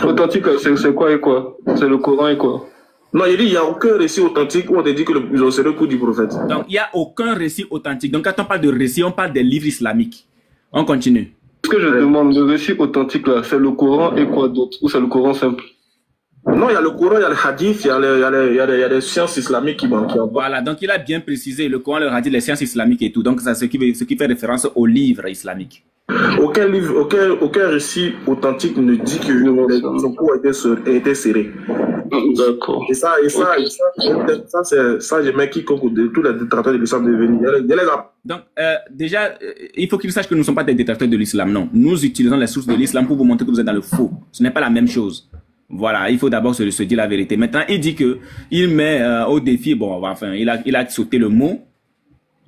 Authentique, c'est quoi et quoi? C'est le Coran et quoi? Non, il dit qu'il n'y a aucun récit authentique où on te dit qu'ils ont serré le cou du prophète. Donc, il n'y a aucun récit authentique. Donc, quand on parle de récit, on parle des livres islamiques. On continue. Ce que je demande, le récit authentique là, c'est le Coran et quoi d'autre? Ou c'est le Coran simple? Non, il y a le Coran, il y a le hadith, il y a les sciences islamiques qui manquent. Voilà, donc il a bien précisé le Coran, le hadith, les sciences islamiques et tout. Donc c'est ce qui fait référence aux livres islamiques. Aucun récit authentique ne dit que le coup a été serré. D'accord. Et ça, j'aimais quiconque de tous les détracteurs de l'islam de venir. Donc, déjà, il faut qu'ils sachent que nous ne sommes pas des détracteurs de l'islam, non. Nous utilisons les sources de l'islam pour vous montrer que vous êtes dans le faux. Ce n'est pas la même chose. Voilà, il faut d'abord se dire la vérité. Maintenant, il dit que il met au défi, bon, enfin, il a sauté le mot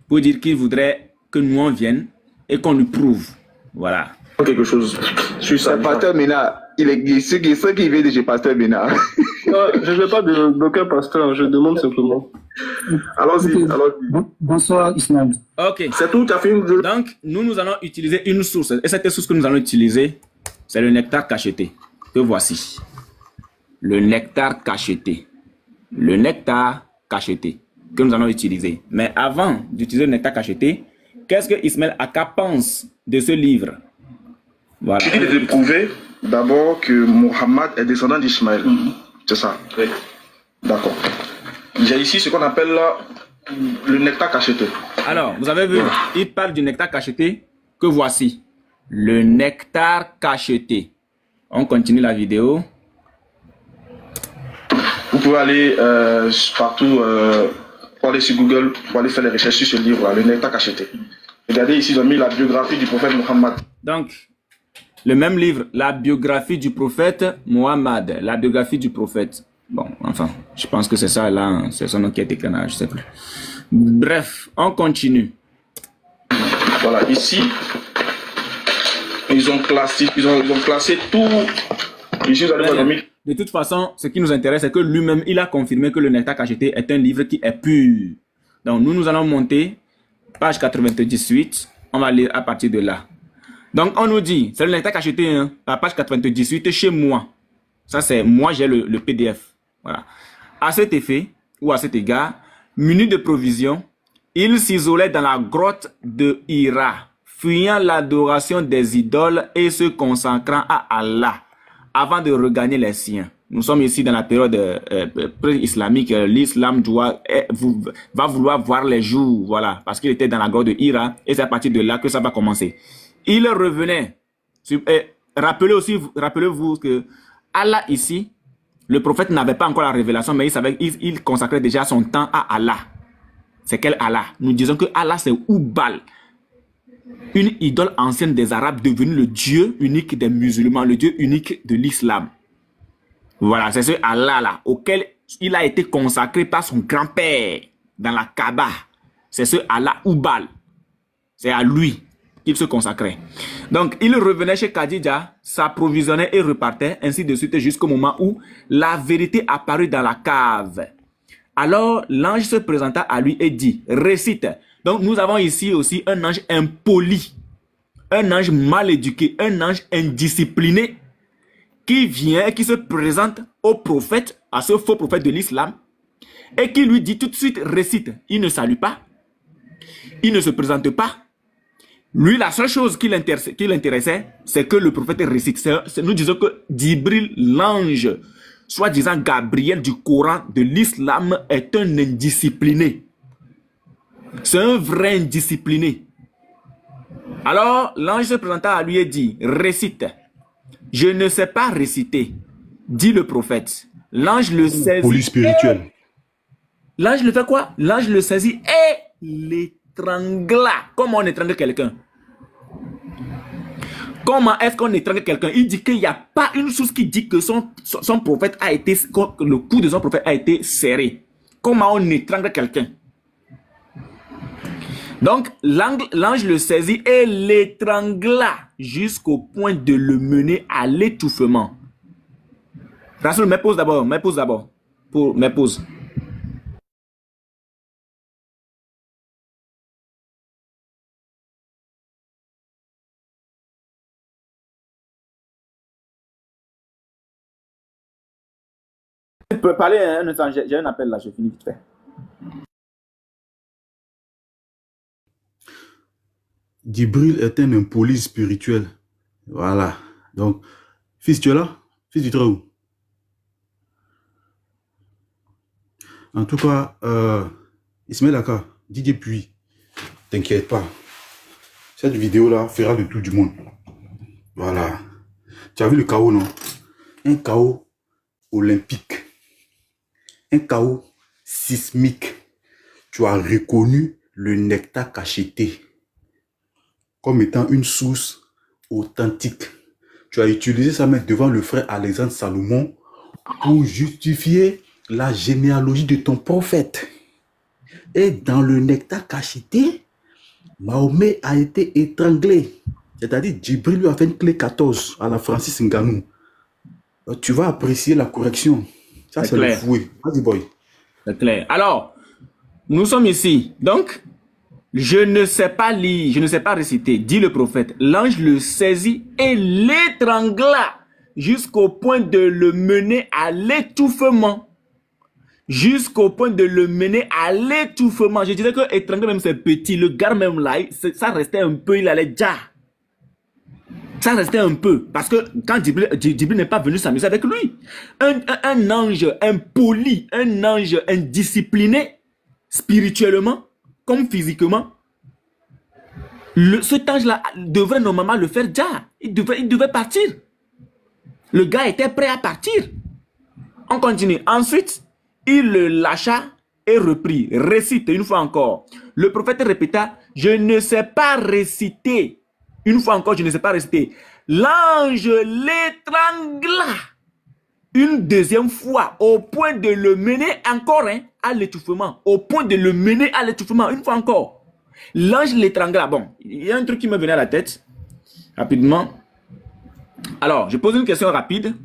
pour dire qu'il voudrait que nous en viennent et qu'on lui prouve. Voilà. Quelque chose. Pasteur Mina, il est ce qui vient de chez Pasteur Mina. Je ne veux pas d'aucun pasteur, je demande simplement. Allons-y. Bonsoir Ismaël. Ok. C'est tout, tu as fait une... Donc, nous allons utiliser une source. Et cette source que nous allons utiliser, c'est le nectar cacheté. Que voici. Le nectar cacheté. Le nectar cacheté que nous allons utiliser. Mais avant d'utiliser le nectar cacheté, qu'est-ce que Ismaël Aka pense de ce livre? Voilà. Il est de prouver d'abord que Mohammed est descendant d'Ismaël. C'est ça. Oui. D'accord. J'ai ici ce qu'on appelle le nectar cacheté. Alors, vous avez vu, il parle du nectar cacheté que voici. Le nectar cacheté. On continue la vidéo. Vous pouvez aller partout, pour aller sur Google, pour aller faire les recherches sur ce livre, le nectar cacheté. Regardez ici, ils ont mis la biographie du prophète Mohammed. Donc, le même livre, la biographie du prophète Mohammed, la biographie du prophète. Bon, enfin, je pense que c'est ça là, c'est son nom qui a été écrit, je sais plus. Bref, on continue. Voilà, ici, ils ont classé tout. Ici, vous allez voir. De toute façon, ce qui nous intéresse, c'est que lui-même, il a confirmé que le nectar cacheté est un livre qui est pur. Donc, nous allons monter, page 98, on va lire à partir de là. Donc, on nous dit, c'est le nectar cacheté, hein, à page 98, chez moi. Ça, c'est moi, j'ai le PDF. Voilà. À cet effet, ou à cet égard, muni de provisions, il s'isolait dans la grotte de Hira, fuyant l'adoration des idoles et se consacrant à Allah, avant de regagner les siens. Nous sommes ici dans la période pré-islamique. L'islam va vouloir voir les jours, voilà, parce qu'il était dans la grotte de Hira, et c'est à partir de là que ça va commencer. Il revenait. Rappelez-vous que Allah ici, le prophète n'avait pas encore la révélation, mais il consacrait déjà son temps à Allah. C'est quel Allah? Nous disons que Allah c'est Oubal, une idole ancienne des Arabes devenue le Dieu unique des musulmans, le Dieu unique de l'islam. Voilà, c'est ce Allah-là, auquel il a été consacré par son grand-père dans la Kaaba. C'est ce Allah Oubal. C'est à lui qu'il se consacrait. Donc, il revenait chez Khadija, s'approvisionnait et repartait, ainsi de suite, jusqu'au moment où la vérité apparut dans la cave. Alors, l'ange se présenta à lui et dit, récite. Donc, nous avons ici aussi un ange impoli, un ange mal éduqué, un ange indiscipliné, qui vient, qui se présente au prophète, à ce faux prophète de l'islam, et qui lui dit tout de suite, récite. Il ne salue pas, il ne se présente pas. Lui, la seule chose qui l'intéressait, c'est que le prophète récite. Nous disons que Djibril, l'ange, soi-disant Gabriel du Coran de l'islam, est un indiscipliné. C'est un vrai indiscipliné. Alors, l'ange se présenta à lui et dit, récite. Je ne sais pas réciter, dit le prophète. L'ange le saisit. Police spirituelle. L'ange le fait quoi? L'ange le saisit et l'étrangla. Comment on étrangle quelqu'un? Comment est-ce qu'on étrangle quelqu'un? Il dit qu'il n'y a pas une source qui dit que son prophète a été, que le cou de son prophète a été serré. Comment on étrangle quelqu'un? Donc, l'ange le saisit et l'étrangla jusqu'au point de le mener à l'étouffement. Rasoul, mets pause d'abord, mets pause d'abord. Mets pause. Tu peux parler un instant, j'ai un appel là, je finis vite fait. Djibril est un impoli spirituel. Voilà. Donc, fils, tu es là? Fils du trou. En tout cas, Ismaël Aka, Didier Puy, t'inquiète pas. Cette vidéo-là fera le tour du monde. Voilà. Tu as vu le chaos, non? Un chaos olympique. Un chaos sismique. Tu as reconnu le nectar cacheté comme étant une source authentique. Tu as utilisé ça même devant le frère Alexandre Salomon pour justifier la généalogie de ton prophète. Et dans le nectar cacheté, Mahomet a été étranglé. C'est-à-dire, Djibril lui a fait une clé 14 à la Francis Ngannou. Tu vas apprécier la correction. Ça, c'est le fouet. Vas-y, boy. C'est clair. Alors, nous sommes ici. Donc, je ne sais pas lire, je ne sais pas réciter, dit le prophète. L'ange le saisit et l'étrangla jusqu'au point de le mener à l'étouffement. Jusqu'au point de le mener à l'étouffement. Je dirais que étrangler même c'est petit. Le gars même là, ça restait un peu, il allait déjà. Ça restait un peu. Parce que quand Djibril n'est pas venu s'amuser avec lui. Un ange impoli, un ange indiscipliné, spirituellement, comme physiquement. Cet ange-là devrait normalement le faire déjà. Il devait partir. Le gars était prêt à partir. On continue. Ensuite, il le lâcha et reprit. Récite une fois encore. Le prophète répéta, je ne sais pas réciter. Une fois encore, je ne sais pas réciter. L'ange l'étrangla une deuxième fois au point de le mener encore à l'étouffement. Au point de le mener à l'étouffement. Une fois encore. L'ange l'étrangla. Bon, il y a un truc qui me venait à la tête. Rapidement. Alors, je pose une question rapide.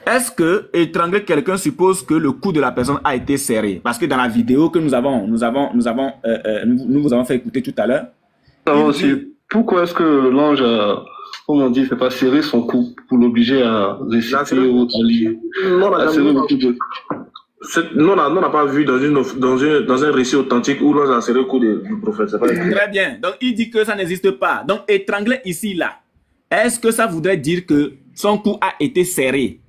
Est-ce que étrangler quelqu'un suppose que le cou de la personne a été serré? Parce que dans la vidéo que nous vous avons fait écouter tout à l'heure. Pourquoi est-ce que l'ange, comme on dit, fait pas serrer son cou pour l'obliger à réciter ou à lire? Non, on n'a pas vu dans un récit authentique où l'ange a serré le cou du prophète. Très bien. Donc il dit que ça n'existe pas. Donc étrangler ici, là. Est-ce que ça voudrait dire que son cou a été serré?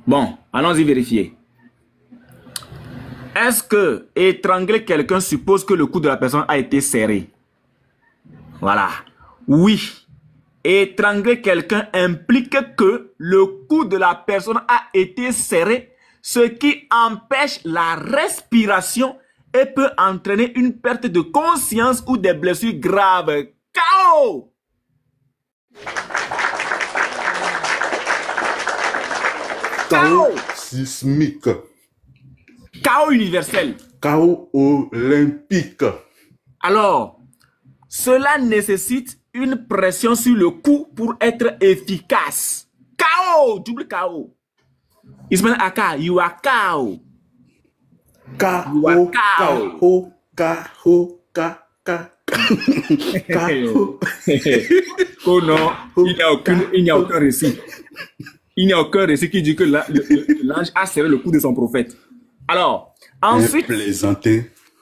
Bon, allons-y vérifier. Est-ce que étrangler quelqu'un suppose que le cou de la personne a été serré? Voilà. Oui. Étrangler quelqu'un implique que le cou de la personne a été serré, ce qui empêche la respiration et peut entraîner une perte de conscience ou des blessures graves. KO! Chaos sismique. Chaos universel. Chaos olympique. Alors, cela nécessite une pression sur le cou pour être efficace. Chaos, double chaos. Ismaël Aka, you are chaos. Chaos, chaos, chaos, Oh non, il n'y a aucun récit. Il n'y a aucun récit qui dit que l'ange a serré le cou de son prophète. Alors, ensuite...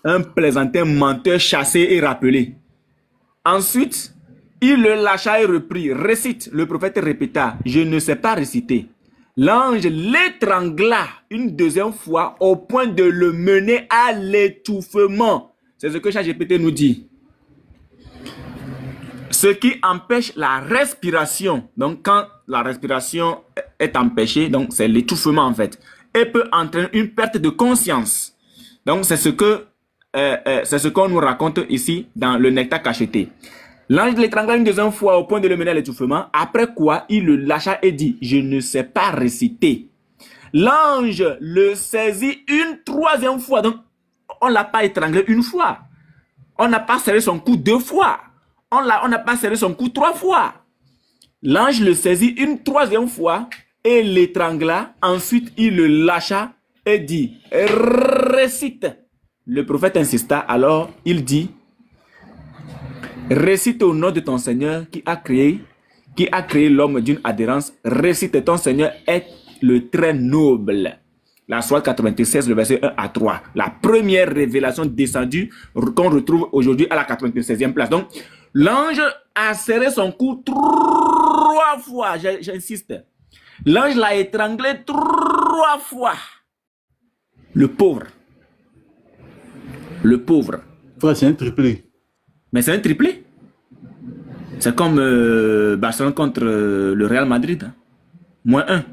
Un plaisantin menteur chassé et rappelé. Ensuite, il le lâcha et reprit. Récite. Le prophète répéta, je ne sais pas réciter. L'ange l'étrangla une deuxième fois au point de le mener à l'étouffement. C'est ce que ChatGPT nous dit. Ce qui empêche la respiration. Donc, quand la respiration est empêchée, donc c'est l'étouffement en fait. Et peut entraîner une perte de conscience. Donc, c'est ce qu'on nous raconte ici dans le nectar cacheté. L'ange l'étrangla une deuxième fois au point de le mener à l'étouffement. Après quoi, il le lâcha et dit, je ne sais pas réciter. L'ange le saisit une troisième fois. Donc, on ne l'a pas étranglé une fois. On n'a pas serré son cou deux fois. On n'a pas serré son cou trois fois. L'ange le saisit une troisième fois et l'étrangla. Ensuite, il le lâcha et dit, récite. Le prophète insista, alors il dit, récite au nom de ton Seigneur qui a créé l'homme d'une adhérence. Récite, ton Seigneur est le très noble. La Sourate 96, le verset 1 à 3. La première révélation descendue qu'on retrouve aujourd'hui à la 96e place. Donc, l'ange a serré son cou 3 fois. J'insiste. L'ange l'a étranglé 3 fois. Le pauvre. Le pauvre. Frère, c'est un triplé. Mais c'est un triplé. C'est comme Barcelone contre le Real Madrid. Hein. -1.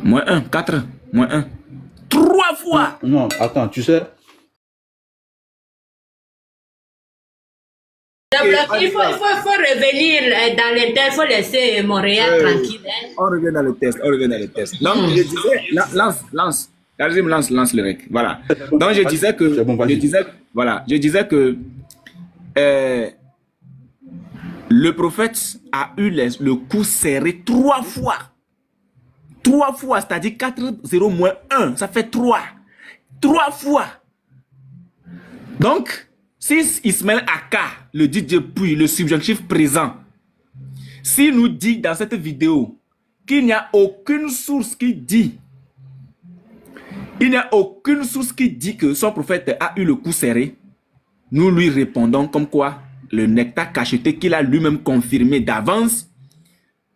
-1, 4, -1. 3 fois. Non, attends, tu sais. Il faut revenir dans les tests, il faut laisser Montréal tranquille. Hein. On revient dans le test, on revient dans le test. Donc, je disais, lance le rec. Voilà. Donc, je disais que, je disais que le prophète a eu le coup serré 3 fois. 3 fois, c'est-à-dire 4-0 moins 1, ça fait 3. 3 fois. Donc, si Ismaël Aka, le DJ Puy, le subjonctif présent, s'il nous dit dans cette vidéo qu'il n'y a aucune source qui dit, que son prophète a eu le coup serré, nous lui répondons comme quoi le nectar cacheté qu'il a lui-même confirmé d'avance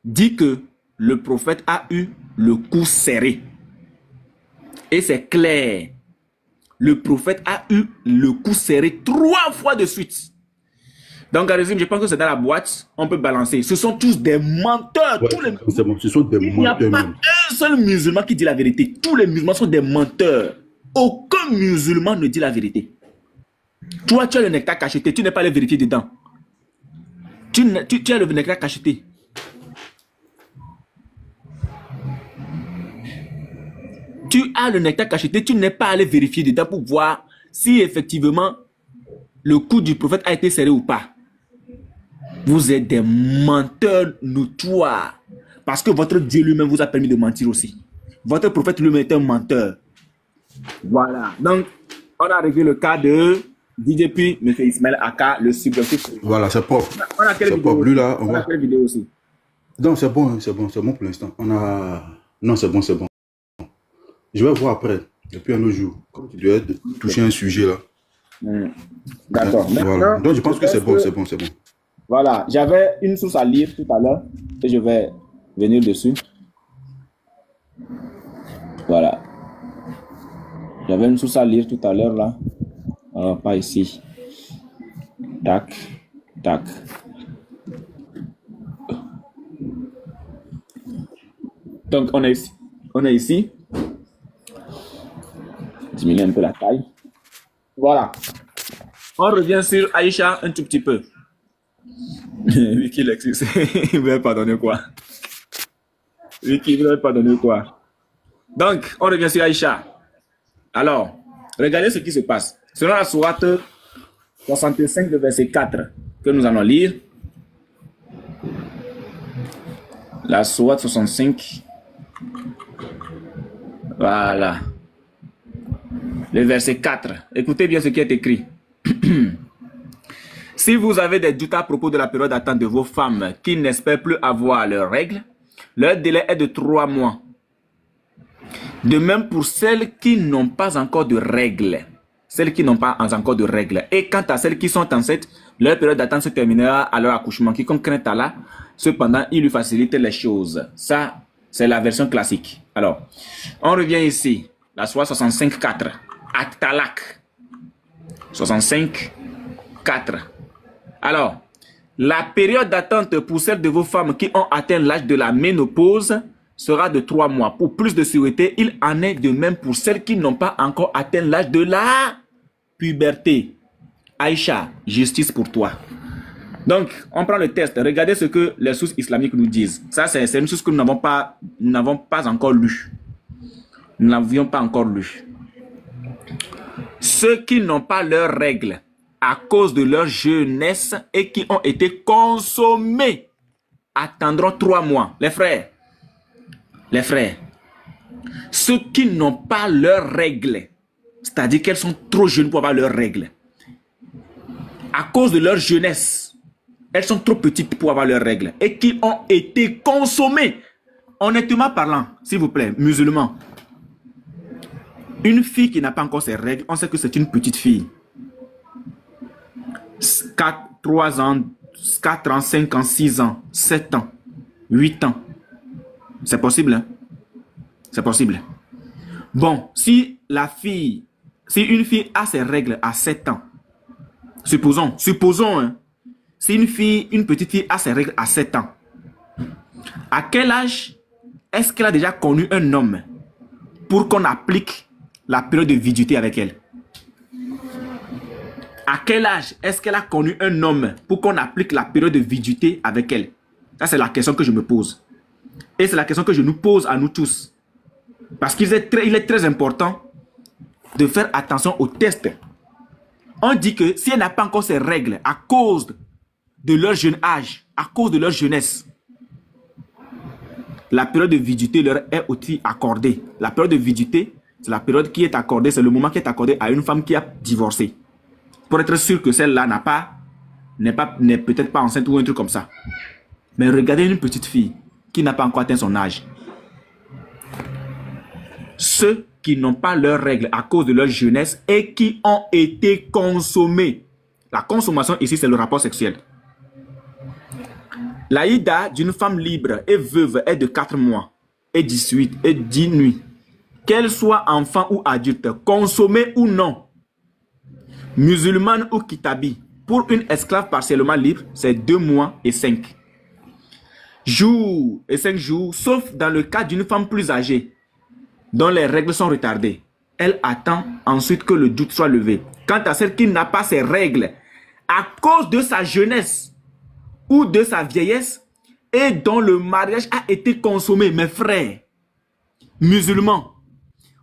dit que le prophète a eu le coup serré. Et c'est clair. Le prophète a eu le coup serré 3 fois de suite. Donc, à résume, je pense que c'est dans la boîte, on peut balancer. Ce sont tous des menteurs. Ouais, ce sont des menteurs. Il n'y a pas un seul musulman qui dit la vérité. Tous les musulmans sont des menteurs. Aucun musulman ne dit la vérité. Toi, tu as le nectar cacheté, tu n'es pas allé vérifier dedans. Tu as le nectar cacheté. Tu as le nectar cacheté, tu n'es pas allé vérifier dedans pour voir si effectivement le coup du prophète a été serré ou pas. Vous êtes des menteurs notoires. Parce que votre Dieu lui-même vous a permis de mentir aussi. Votre prophète lui-même est un menteur. Voilà. Donc, on a réglé le cas de DJ Puy, M. Ismaël Aka, le subjonctif. Voilà, c'est propre. On a quelle vidéo? Lui, là, on a quelle vidéo aussi? Non, c'est bon, c'est bon pour l'instant. On a... Non, c'est bon. Je vais voir après, depuis un autre jour. Comme tu dois toucher un sujet là. D'accord. Voilà. Donc je pense que c'est bon. Voilà. J'avais une source à lire tout à l'heure et je vais venir dessus. Voilà. J'avais une source à lire tout à l'heure là. Alors, pas ici. Tac. Donc on est ici. Diminuer un peu la taille. Voilà. On revient sur Aïcha un tout petit peu. Vicky Lexus, il ne veut pardonner quoi? Vicky, il ne veut pardonner quoi? Donc, on revient sur Aïcha. Alors, regardez ce qui se passe. Selon la sourate 65, le verset 4, que nous allons lire. La sourate 65. Voilà. Le verset 4. Écoutez bien ce qui est écrit. Si vous avez des doutes à propos de la période d'attente de vos femmes qui n'espèrent plus avoir leurs règles, leur délai est de 3 mois. De même pour celles qui n'ont pas encore de règles. Et quant à celles qui sont enceintes, leur période d'attente se terminera à leur accouchement. Quiconque craint Allah, cependant, il lui facilite les choses. Ça, c'est la version classique. Alors, on revient ici. La sourate 65, 4. At-Talaq. 65, 4. Alors, la période d'attente pour celles de vos femmes qui ont atteint l'âge de la ménopause sera de 3 mois. Pour plus de sûreté, il en est de même pour celles qui n'ont pas encore atteint l'âge de la puberté. Aïcha, justice pour toi. Donc, on prend le test. Regardez ce que les sources islamiques nous disent. Ça, c'est une source que nous n'avons pas encore lue. Nous n'avions pas encore lu. Ceux qui n'ont pas leurs règles à cause de leur jeunesse et qui ont été consommés attendront 3 mois. Les frères, ceux qui n'ont pas leurs règles, c'est-à-dire qu'elles sont trop jeunes pour avoir leurs règles, à cause de leur jeunesse, elles sont trop petites pour avoir leurs règles et qui ont été consommés, honnêtement parlant, s'il vous plaît, musulmans. Une fille qui n'a pas encore ses règles, on sait que c'est une petite fille. 3 ans, 4 ans, 5 ans, 6 ans, 7 ans, 8 ans. C'est possible, hein? C'est possible. Bon, si une fille a ses règles à 7 ans, supposons, hein, si une petite fille a ses règles à 7 ans, à quel âge est-ce qu'elle a déjà connu un homme pour qu'on applique la période de viduité avec elle? À quel âge est-ce qu'elle a connu un homme pour qu'on applique la période de viduité avec elle? Ça, c'est la question que je me pose. Et c'est la question que je nous pose à nous tous. Parce qu'il est très important de faire attention aux tests. On dit que si elle n'a pas encore ses règles à cause de leur jeune âge, à cause de leur jeunesse, la période de viduité leur est aussi accordée. La période de viduité, c'est la période qui est accordée, c'est le moment qui est accordé à une femme qui a divorcé. Pour être sûr que celle-là n'est peut-être pas enceinte ou un truc comme ça. Mais regardez une petite fille qui n'a pas encore atteint son âge. Ceux qui n'ont pas leurs règles à cause de leur jeunesse et qui ont été consommés. La consommation ici, c'est le rapport sexuel. L'Aïda d'une femme libre et veuve est de 4 mois et 18 et 10 nuits. Qu'elle soit enfant ou adulte, consommée ou non, musulmane ou kitabi, pour une esclave partiellement libre, c'est 2 mois et 5 jours et 5 jours, sauf dans le cas d'une femme plus âgée, dont les règles sont retardées. Elle attend ensuite que le doute soit levé. Quant à celle qui n'a pas ses règles à cause de sa jeunesse ou de sa vieillesse et dont le mariage a été consommé, mes frères musulmans,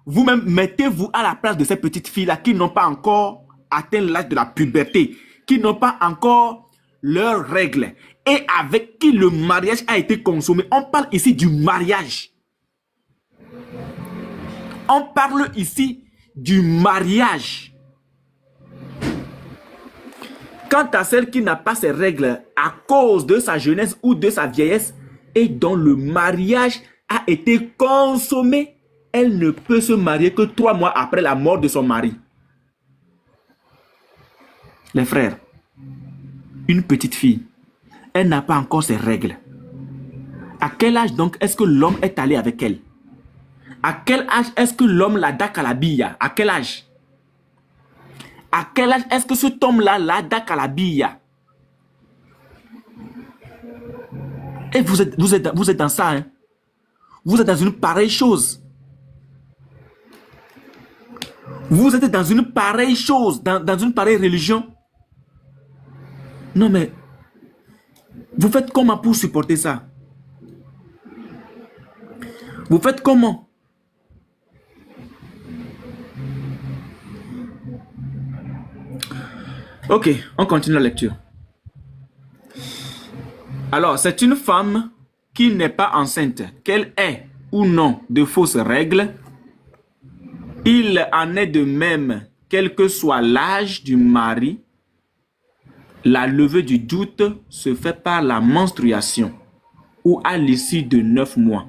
vous-même mettez-vous à la place de ces petites filles-là qui n'ont pas encore atteint l'âge de la puberté, qui n'ont pas encore leurs règles et avec qui le mariage a été consommé. On parle ici du mariage. On parle ici du mariage. Quant à celle qui n'a pas ses règles à cause de sa jeunesse ou de sa vieillesse et dont le mariage a été consommé, elle ne peut se marier que 3 mois après la mort de son mari. Les frères, une petite fille, elle n'a pas encore ses règles. À quel âge donc est-ce que l'homme est allé avec elle? À quel âge est-ce que l'homme la dakalabille? À quel âge? À quel âge est-ce que cet homme-là la dakalabille? Et vous êtes dans ça, hein? Vous êtes dans une pareille chose. Vous êtes dans une pareille chose, dans une pareille religion. Non mais, vous faites comment pour supporter ça? Vous faites comment? Ok, on continue la lecture. Alors, c'est une femme qui n'est pas enceinte, qu'elle ait ou non de fausses règles. Il en est de même, quel que soit l'âge du mari, la levée du doute se fait par la menstruation ou à l'issue de 9 mois.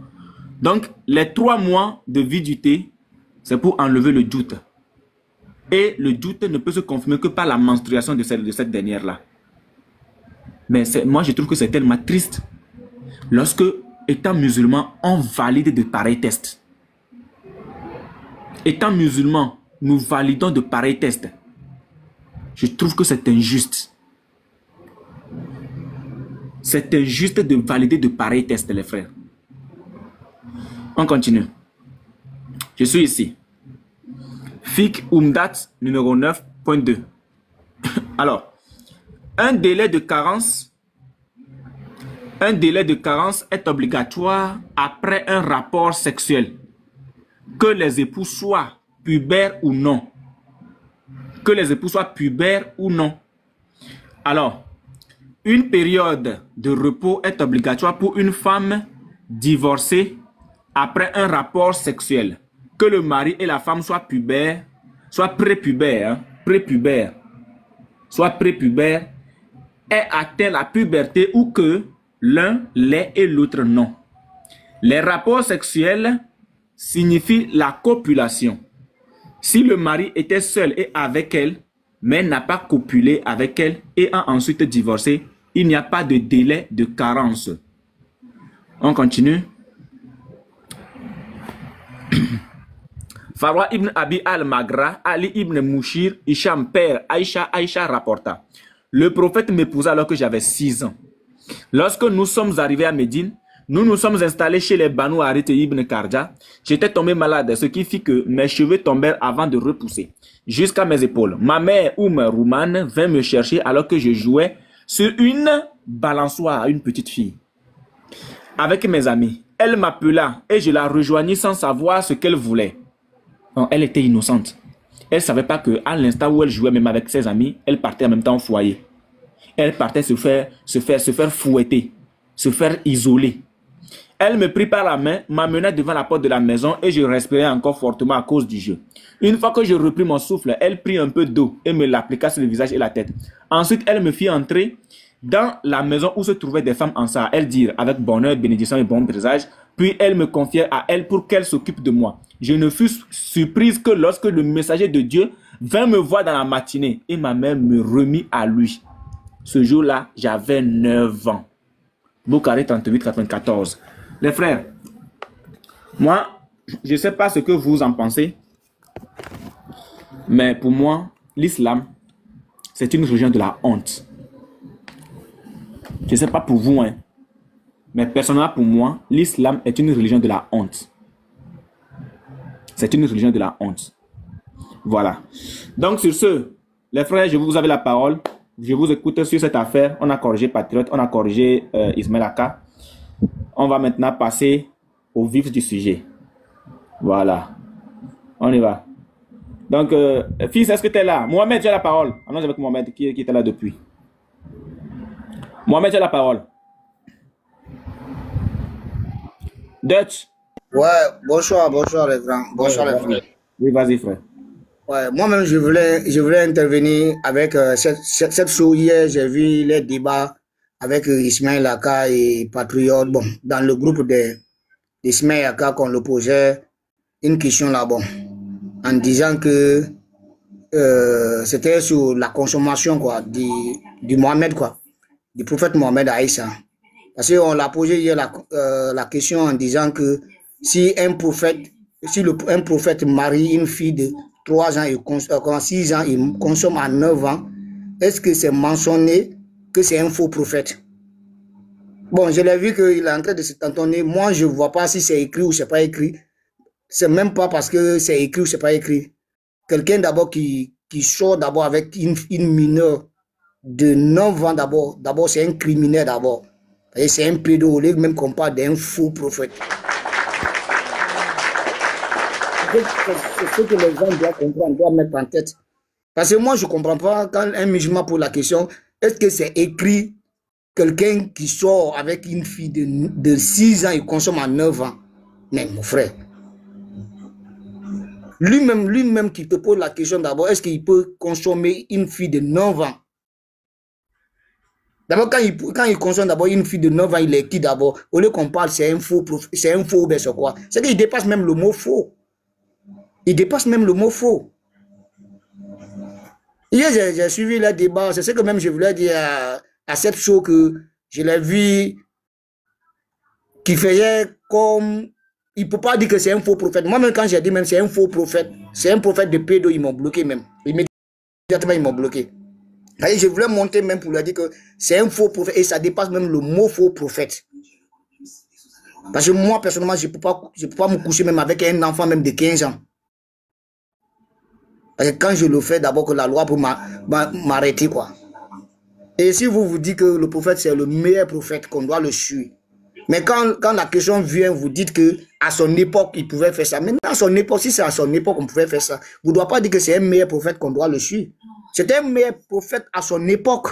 Donc, les 3 mois de viduité, c'est pour enlever le doute. Et le doute ne peut se confirmer que par la menstruation de cette dernière-là. Mais moi, je trouve que c'est tellement triste lorsque, étant musulman, on valide de pareils tests. Étant musulman, nous validons de pareils tests. Je trouve que c'est injuste. C'est injuste de valider de pareils tests, les frères. On continue. Je suis ici. Fiqh Umdat numéro 9.2. Alors, un délai de carence est obligatoire après un rapport sexuel, que les époux soient pubères ou non. Que les époux soient pubères ou non. Alors, une période de repos est obligatoire pour une femme divorcée après un rapport sexuel. Que le mari et la femme soient pubères, soient prépubères, soit prépubères, aient atteint la puberté ou que l'un l'est et l'autre non. Les rapports sexuels signifient la copulation. Si le mari était seul et avec elle, mais n'a pas copulé avec elle et a ensuite divorcé, il n'y a pas de délai de carence. On continue. Farwa ibn Abi al-Magra, Ali ibn Mouchir, Hicham père, Aïcha rapporta. Le prophète m'épousa alors que j'avais 6 ans. Lorsque nous sommes arrivés à Médine, nous nous sommes installés chez les Banu Harit ibn Karja. J'étais tombé malade, ce qui fit que mes cheveux tombèrent avant de repousser, jusqu'à mes épaules. Ma mère, Roumane, vint me chercher alors que je jouais sur une balançoire à une petite fille. Avec mes amis, elle m'appela et je la rejoignis sans savoir ce qu'elle voulait. Non, elle était innocente. Elle ne savait pas qu'à l'instant où elle jouait même avec ses amis, elle partait en même temps au foyer. Elle partait se faire fouetter, se faire isoler. Elle me prit par la main, m'amena devant la porte de la maison et je respirais encore fortement à cause du jeu. Une fois que je repris mon souffle, elle prit un peu d'eau et me l'appliqua sur le visage et la tête. Ensuite, elle me fit entrer dans la maison où se trouvaient des femmes ensemble. Elles dirent avec bonheur, bénédiction et bon présage. Puis elle me confièrent à elle pour qu'elle s'occupe de moi. Je ne fus surprise que lorsque le messager de Dieu vint me voir dans la matinée et ma mère me remit à lui. Ce jour-là, j'avais 9 ans. Boukari 38-94. Les frères, moi, je ne sais pas ce que vous en pensez, mais pour moi, l'islam, c'est une religion de la honte. Je ne sais pas pour vous, hein, mais personnellement pour moi, l'islam est une religion de la honte. C'est une religion de la honte. Voilà. Donc sur ce, les frères, je vous avais la parole. Je vous écoute sur cette affaire. On a corrigé Patriote, on a corrigé Ismaël Aka. On va maintenant passer au vif du sujet. Voilà. On y va. Donc, fils, est-ce que tu es là? Mohamed, tu as la parole. Ah non, avec Mohamed qui était là depuis. Mohamed, tu as la parole. Dutch. Ouais, bonsoir les grands. Bonsoir les frères. Oui, vas-y, frère. Ouais, moi-même, je voulais intervenir avec cette chose. Hier, j'ai vu les débats avec Ismaël Aka et Patriote. Bon, dans le groupe d'Ismaël Aka, qu'on le posait une question là, bon, en disant que c'était sur la consommation, quoi, du Mohamed, quoi, du prophète Mohamed Aïssa. Parce qu'on l'a posé hier la question en disant que si un prophète marie une fille de 3 ans et 6 ans, il consomme à 9 ans, est-ce que c'est mentionné que c'est un faux prophète? Bon, je l'ai vu qu'il est en train de se tantonner. Moi, je ne vois pas si c'est écrit ou c'est pas écrit. C'est même pas parce que c'est écrit ou c'est pas écrit. Quelqu'un d'abord qui sort d'abord avec une mineure de 9 ans d'abord c'est un criminel d'abord. C'est un pédophile, même qu'on parle d'un faux prophète. C'est ce que les gens doivent comprendre, doivent mettre en tête. Parce que moi, je ne comprends pas quand un musulman pose la question, est-ce que c'est écrit quelqu'un qui sort avec une fille de 6 ans et consomme à 9 ans? Mais mon frère, lui-même qui te pose la question d'abord, est-ce qu'il peut consommer une fille de 9 ans? D'abord, quand il consomme d'abord une fille de 9 ans, il est qui d'abord? Au lieu qu'on parle, c'est un faux, ben c'est quoi? C'est qu'il dépasse même le mot faux. Il dépasse même le mot faux. Hier, j'ai suivi le débat. C'est ce que même je voulais dire à cette show que je l'ai vu qui faisait comme... Il ne peut pas dire que c'est un faux prophète. Moi-même, quand j'ai dit même c'est un faux prophète, c'est un prophète de pédo, ils m'ont bloqué même. Immédiatement, ils m'ont bloqué. Et je voulais monter même pour leur dire que c'est un faux prophète et ça dépasse même le mot faux prophète. Parce que moi, personnellement, je ne peux pas me coucher même avec un enfant même de 15 ans. Parce que quand je le fais, d'abord que la loi pour m'arrêter, quoi. Et si vous dites que le prophète, c'est le meilleur prophète, qu'on doit le suivre. Mais quand la question vient, vous dites que à son époque, il pouvait faire ça. Maintenant, à son époque, si c'est à son époque, on pouvait faire ça. Vous ne doit pas dire que c'est un meilleur prophète qu'on doit le suivre. C'était un meilleur prophète à son époque.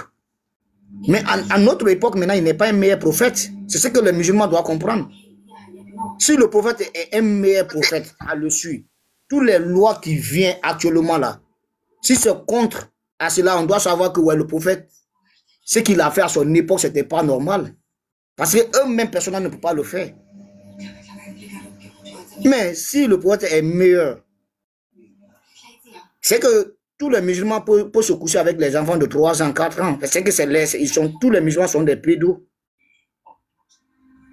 Mais à notre époque, maintenant, il n'est pas un meilleur prophète. C'est ce que les musulmans doivent comprendre. Si le prophète est un meilleur prophète à le suivre, toutes les lois qui viennent actuellement là, si c'est contre à cela, on doit savoir que ouais, le prophète, ce qu'il a fait à son époque, ce n'était pas normal. Parce qu'eux-mêmes, personne ne peut pas le faire. Mais si le prophète est meilleur, c'est que tous les musulmans peuvent se coucher avec les enfants de 3 ans, 4 ans. C'est que tous les musulmans sont des pédos.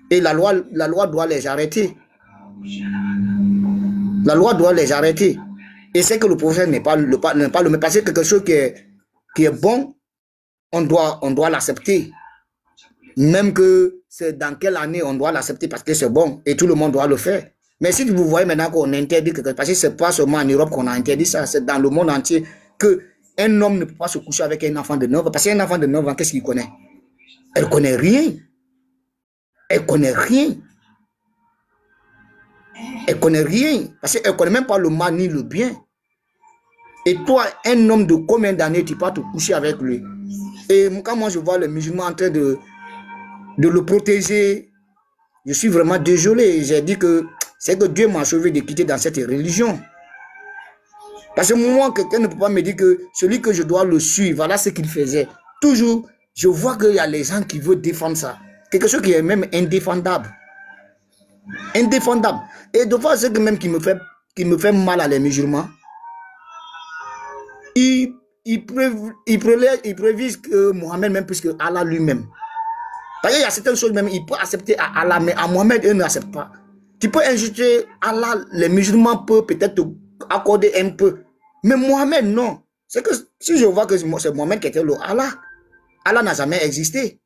Et la loi doit les arrêter. La loi doit les arrêter. Et c'est que le prophète n'est pas le même. Parce que quelque chose qui est bon, on doit l'accepter. Même que c'est dans quelle année on doit l'accepter parce que c'est bon et tout le monde doit le faire. Mais si vous voyez maintenant qu'on interdit quelque chose, parce que ce n'est pas seulement en Europe qu'on a interdit ça, c'est dans le monde entier qu'un homme ne peut pas se coucher avec un enfant de 9 ans. Parce qu'un enfant de 9 ans, qu'est-ce qu'il connaît? Elle ne connaît rien. Elle ne connaît rien. Elle ne connaît rien. Parce qu'elle ne connaît même pas le mal ni le bien. Et toi, un homme de combien d'années tu peux te coucher avec lui? Et quand moi je vois les musulmans en train de le protéger, je suis vraiment désolé. J'ai dit que c'est que Dieu m'a sauvé de quitter dans cette religion. Parce que moi, quelqu'un ne peut pas me dire que celui que je dois le suivre, voilà ce qu'il faisait. Toujours, je vois qu'il y a les gens qui veulent défendre ça. Quelque chose qui est même indéfendable. Indéfendable. Et de fois, ce que même qui me fait mal à les musulmans, ils prévisent que Mohamed même plus que Allah lui-même. Parce qu'il y a certaines choses même, il peut accepter à Allah, mais à Mohamed, eux n'acceptent pas. Tu peux injuster Allah, les musulmans peuvent peut-être te accorder un peu. Mais Mohamed, non. C'est que si je vois que c'est Mohamed qui était le Allah, Allah n'a jamais existé.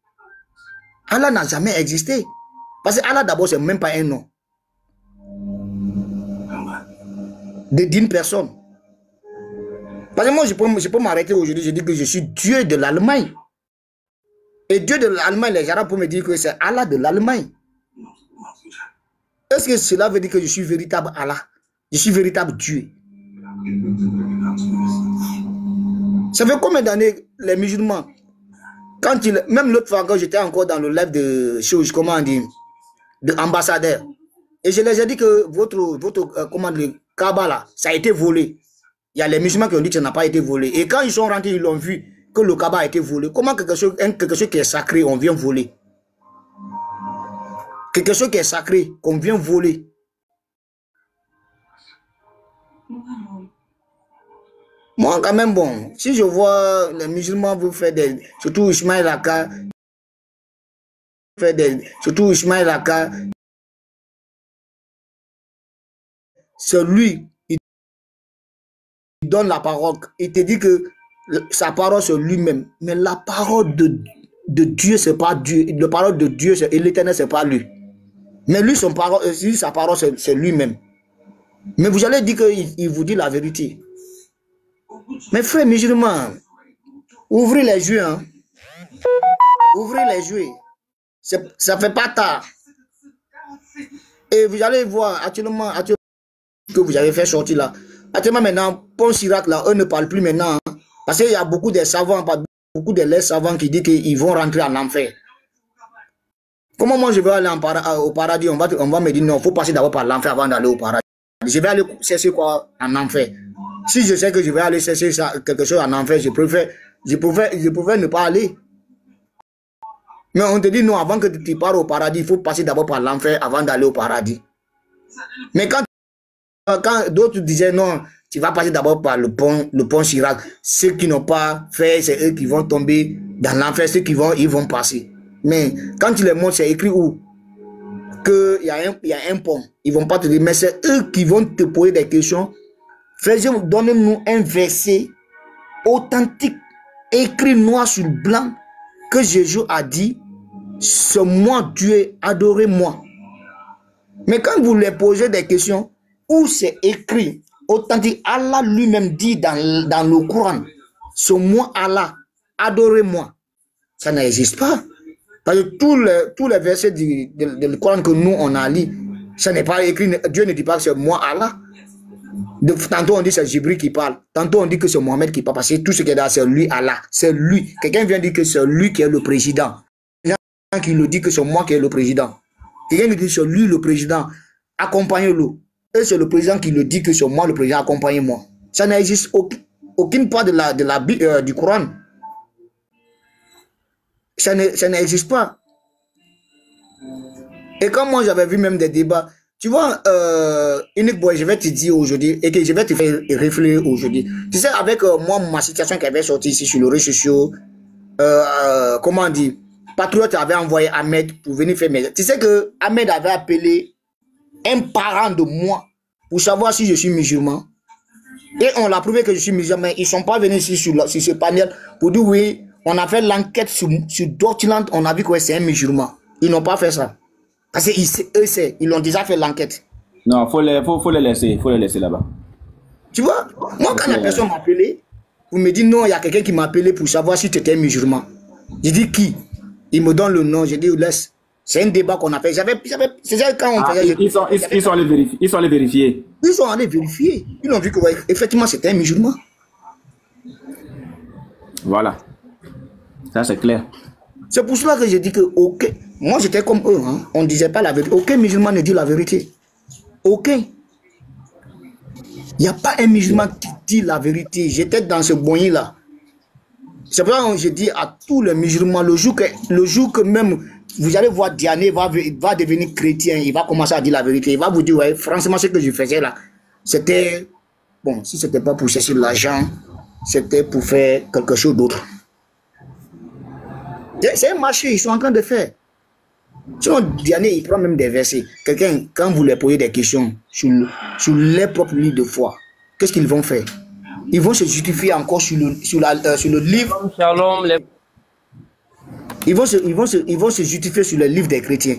Allah n'a jamais existé. Parce que Allah d'abord, c'est même pas un nom. D'une personne. Parce que moi, je peux m'arrêter aujourd'hui, je dis que je suis Dieu de l'Allemagne. Et Dieu de l'Allemagne, les Arabes peuvent me dire que c'est Allah de l'Allemagne. Est-ce que cela veut dire que je suis véritable Allah? Je suis véritable Dieu. Ça fait combien d'années les musulmans, même l'autre fois quand j'étais encore dans le live de choses, comment on dit, de ambassadeur, et je les ai dit que votre comment le Kaaba là, ça a été volé. Il y a les musulmans qui ont dit que ça n'a pas été volé. Et quand ils sont rentrés, ils l'ont vu que le Kaaba a été volé. Comment quelque chose qui est sacré, on vient voler? Quelque chose qui est sacré, qu'on vient voler. Moi, quand même, bon, si je vois les musulmans vous faire surtout Ismaël Aka, c'est lui, il donne la parole, il te dit que sa parole c'est lui-même, mais la parole de Dieu c'est pas Dieu, la parole de Dieu et l'Éternel c'est pas lui, mais lui sa parole c'est lui-même. Mais vous allez dire qu'il vous dit la vérité. Mes frères musulmans, ouvrez les yeux, hein. Ouvrez les yeux, ça fait pas tard. Et vous allez voir actuellement que vous avez fait sortir là. Actuellement maintenant, Pont Chirac là, eux ne parlent plus maintenant. Hein, parce qu'il y a beaucoup de savants, beaucoup de les savants qui disent qu'ils vont rentrer en enfer. Comment moi je vais aller au paradis? On va me dire non, il faut passer d'abord par l'enfer avant d'aller au paradis. Je vais aller chercher quoi en enfer? Si je sais que je vais aller chercher quelque chose en enfer, je préfère ne pas aller. Mais on te dit non, avant que tu pars au paradis, il faut passer d'abord par l'enfer avant d'aller au paradis. Mais quand d'autres disaient non, tu vas passer d'abord par le pont Chirac, ceux qui n'ont pas fait, c'est eux qui vont tomber dans l'enfer, ceux qui vont, ils vont passer. Mais quand tu les montres, c'est écrit où? Qu'il y a un pont. Ils ne vont pas te dire, mais c'est eux qui vont te poser des questions. Frère, donnez-nous un verset authentique, écrit noir sur blanc, que Jésus a dit, c'est moi Dieu, adorez-moi. Mais quand vous les posez des questions, où c'est écrit, authentique, Allah lui-même dit dans le Coran, c'est moi Allah, adorez-moi. Ça n'existe pas. Parce que tous les versets du Coran que nous on a lu, ça n'est pas écrit, Dieu ne dit pas que c'est moi Allah. Tantôt on dit c'est Jibril qui parle, tantôt on dit que c'est Mohamed qui parle, parce que tout ce qui est là c'est lui Allah, c'est lui. Quelqu'un vient dire que c'est lui qui est le président. Il y a gens qui le dit que c'est moi qui est le président. Quelqu'un dit que c'est lui le président, accompagnez-le. Et c'est le président qui le dit que c'est moi le président, accompagnez-moi. Ça n'existe aucune part du Coran. Ça n'existe pas. Et quand moi j'avais vu même des débats, tu vois, Unique Boy, je vais te dire aujourd'hui, et que je vais te faire réfléchir aujourd'hui. Tu sais, avec moi, ma situation qui avait sorti ici sur les réseaux sociaux, comment on dit, Patriote avait envoyé Ahmed pour venir faire mes... Tu sais que Ahmed avait appelé un parent de moi pour savoir si je suis musulman. Et on l'a prouvé que je suis musulman. Ils ne sont pas venus ici sur ce panel pour dire oui, on a fait l'enquête sur Dortland, on a vu que c'est un musulman. Ils n'ont pas fait ça. Parce qu'eux, ils ont déjà fait l'enquête. Non, faut les laisser là-bas. Tu vois, moi quand la personne m'a appelé, vous me dites non, il y a quelqu'un qui m'a appelé pour savoir si tu étais musulman. Je dis qui? Il me donne le nom, je dis laisse. C'est un débat qu'on a fait. C'est quand on faisait. Ils sont allés vérifier. Ils sont allés vérifier. Ils sont allés vérifier. Ils ont vu que ouais, effectivement c'était un musulman. Voilà. Ça c'est clair. C'est pour cela que je dis que moi j'étais comme eux. Hein. On ne disait pas la vérité. Aucun musulman ne dit la vérité. Aucun. Il n'y a pas un musulman qui dit la vérité. J'étais dans ce boigny-là. C'est pour ça que je dis à tous les musulmans, le jour que même vous allez voir Diané va devenir chrétien, il va commencer à dire la vérité. Il va vous dire, ouais, franchement, ce que je faisais là, c'était, bon, si ce n'était pas pour chercher l'argent, c'était pour faire quelque chose d'autre. C'est un marché, ils sont en train de faire. Sinon, Diané, il prend même des versets. Quelqu'un, quand vous leur posez des questions sur leur propre livre de foi, qu'est-ce qu'ils vont faire? Ils vont se justifier encore sur le livre. Shalom, ils vont se justifier sur le livre des chrétiens.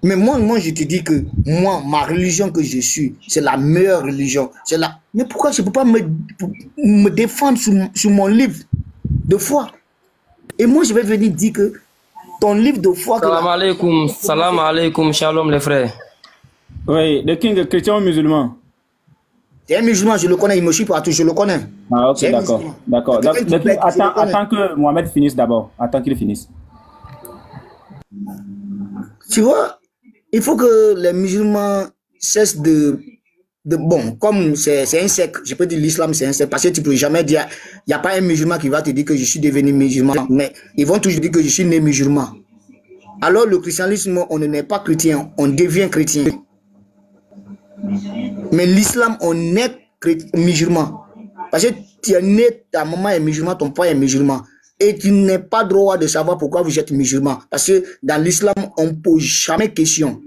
Mais moi, je te dis que moi, ma religion que je suis, c'est la meilleure religion. Mais pourquoi je ne peux pas me défendre sur mon livre de foi? Et moi, je vais venir dire que ton livre de foi... Salam alaikum, shalom les frères. Oui, le king chrétien ou musulman? C'est un musulman, je le connais, il me suit partout, je le connais. Ah ok, d'accord. Attends que Mohamed finisse d'abord. Attends qu'il finisse. Tu vois, il faut que les musulmans cessent de bon, comme c'est un secte, je peux dire l'islam c'est un secte, parce que tu peux jamais dire, il n'y a pas un musulman qui va te dire que je suis devenu musulman, mais ils vont toujours dire que je suis né musulman. Alors le christianisme, on ne naît pas chrétien, on devient chrétien. Mais l'islam, on est musulman. Parce que tu es né, ta maman est musulman, ton père est musulman. Et tu n'as pas droit de savoir pourquoi vous êtes musulman. Parce que dans l'islam, on ne pose jamais question.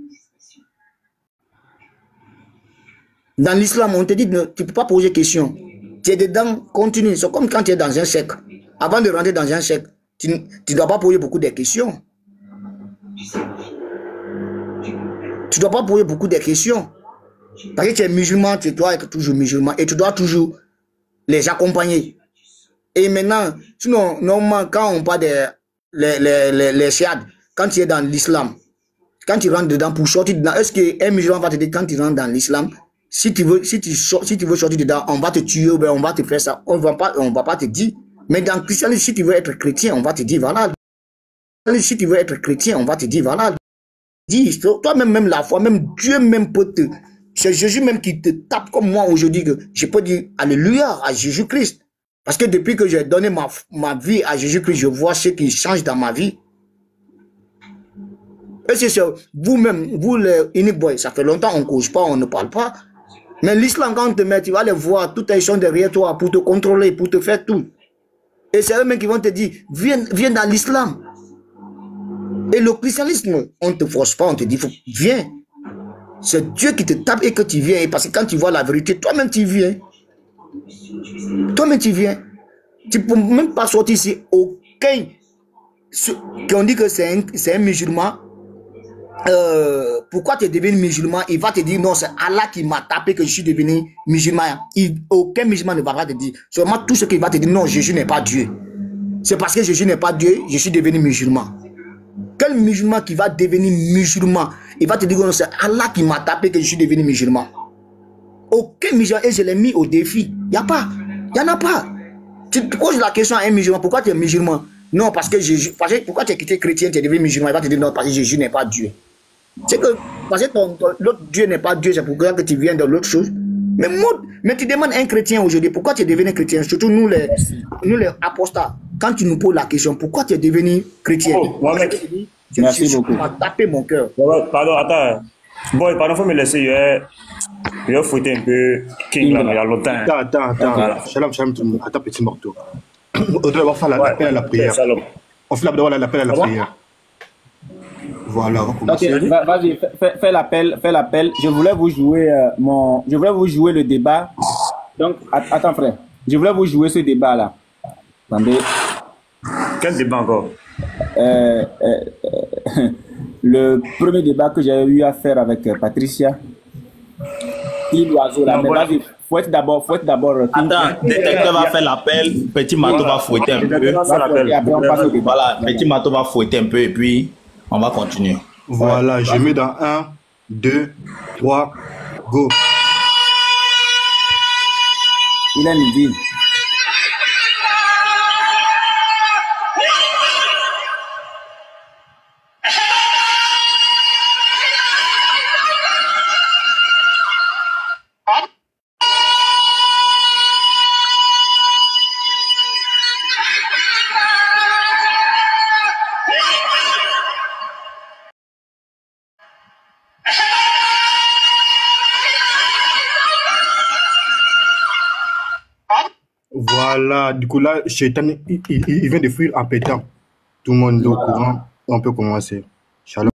Dans l'islam, on te dit, tu ne peux pas poser question. Tu es dedans, continue. C'est comme quand tu es dans un secte. Avant de rentrer dans un secte, tu ne dois pas poser beaucoup de questions. Tu ne dois pas poser beaucoup de questions. Parce que tu es musulman, tu dois être toujours musulman et tu dois toujours les accompagner. Et maintenant, sinon, normalement, quand on parle les chiades, quand tu es dans l'islam, quand tu rentres dedans pour sortir dedans, est-ce qu'un musulman va te dire quand tu rentres dans l'islam, si tu veux sortir dedans, on va te tuer, ben on va te faire ça, on va pas te dire. Mais dans le christianisme, si tu veux être chrétien, on va te dire voilà. Si tu veux être chrétien, on va te dire voilà. Dis, toi-même, la foi, même Dieu même peut te... C'est Jésus même qui te tape comme moi aujourd'hui que je peux dire alléluia à Jésus-Christ. Parce que depuis que j'ai donné ma vie à Jésus-Christ, je vois ce qui change dans ma vie. Et c'est vous-même, vous les unique boys, ça fait longtemps on ne cause pas, on ne parle pas. Mais l'islam, quand on te met, tu vas les voir, tout ils sont derrière toi pour te contrôler, pour te faire tout. Et c'est eux-mêmes qui vont te dire, viens dans l'islam. Et le christianisme, on ne te force pas, on te dit, viens. C'est Dieu qui te tape et que tu viens. Parce que quand tu vois la vérité, toi-même tu viens. Toi-même tu viens. Tu ne peux même pas sortir ici. Aucun qui ont dit que c'est un musulman. Pourquoi tu es devenu musulman? Il va te dire non, c'est Allah qui m'a tapé que je suis devenu musulman. Aucun musulman ne va pas te dire. Seulement tout ce qu'il va te dire, non, Jésus n'est pas Dieu. C'est parce que Jésus n'est pas Dieu, je suis devenu musulman. Quel musulman qui va devenir musulman? Il va te dire que c'est Allah qui m'a tapé que je suis devenu musulman. Aucun musulman, et je l'ai mis au défi. Il n'y a pas. Il n'y en a pas. Tu poses la question à un musulman, pourquoi tu es musulman? Non, parce que pourquoi tu es quitté chrétien, tu es devenu musulman? Il va te dire non, parce que Jésus n'est pas Dieu. C'est que, parce que l'autre Dieu n'est pas Dieu, c'est pourquoi que tu viens de l'autre chose. Mais tu demandes à un chrétien aujourd'hui, pourquoi tu es devenu chrétien? Surtout nous les apostats. Quand tu nous poses la question, pourquoi tu es devenu chrétien? Merci beaucoup. Tu m'as tapé mon cœur. Pardon, attends. Bon, pardon, faut me laisser. Je vais fouetter un peu King là, il y a longtemps. Attends. Shalom, tout le monde. Attends, petit morceau. On doit faire l'appel à la prière. On fait d'abord l'appel à la prière. Voilà, on va commencer. Ok, vas-y, fais l'appel. Je voulais vous jouer le débat. Donc, attends frère. Je voulais vous jouer ce débat là. Attendez. Quel débat encore? Le premier débat que j'ai eu à faire avec Patricia. L'oiseau là. Mais vas-y, faut être d'abord. Attends, détecteur va faire l'appel. Petit Mato va fouetter un peu. Voilà, Petit Mato va fouetter un peu et puis on va continuer. Voilà, je mets dans 1, 2, 3, go. Il a midi. Voilà, du coup là, Shaitan, il vient de fuir en pétant. Tout le monde est au courant, on peut commencer. Shalom.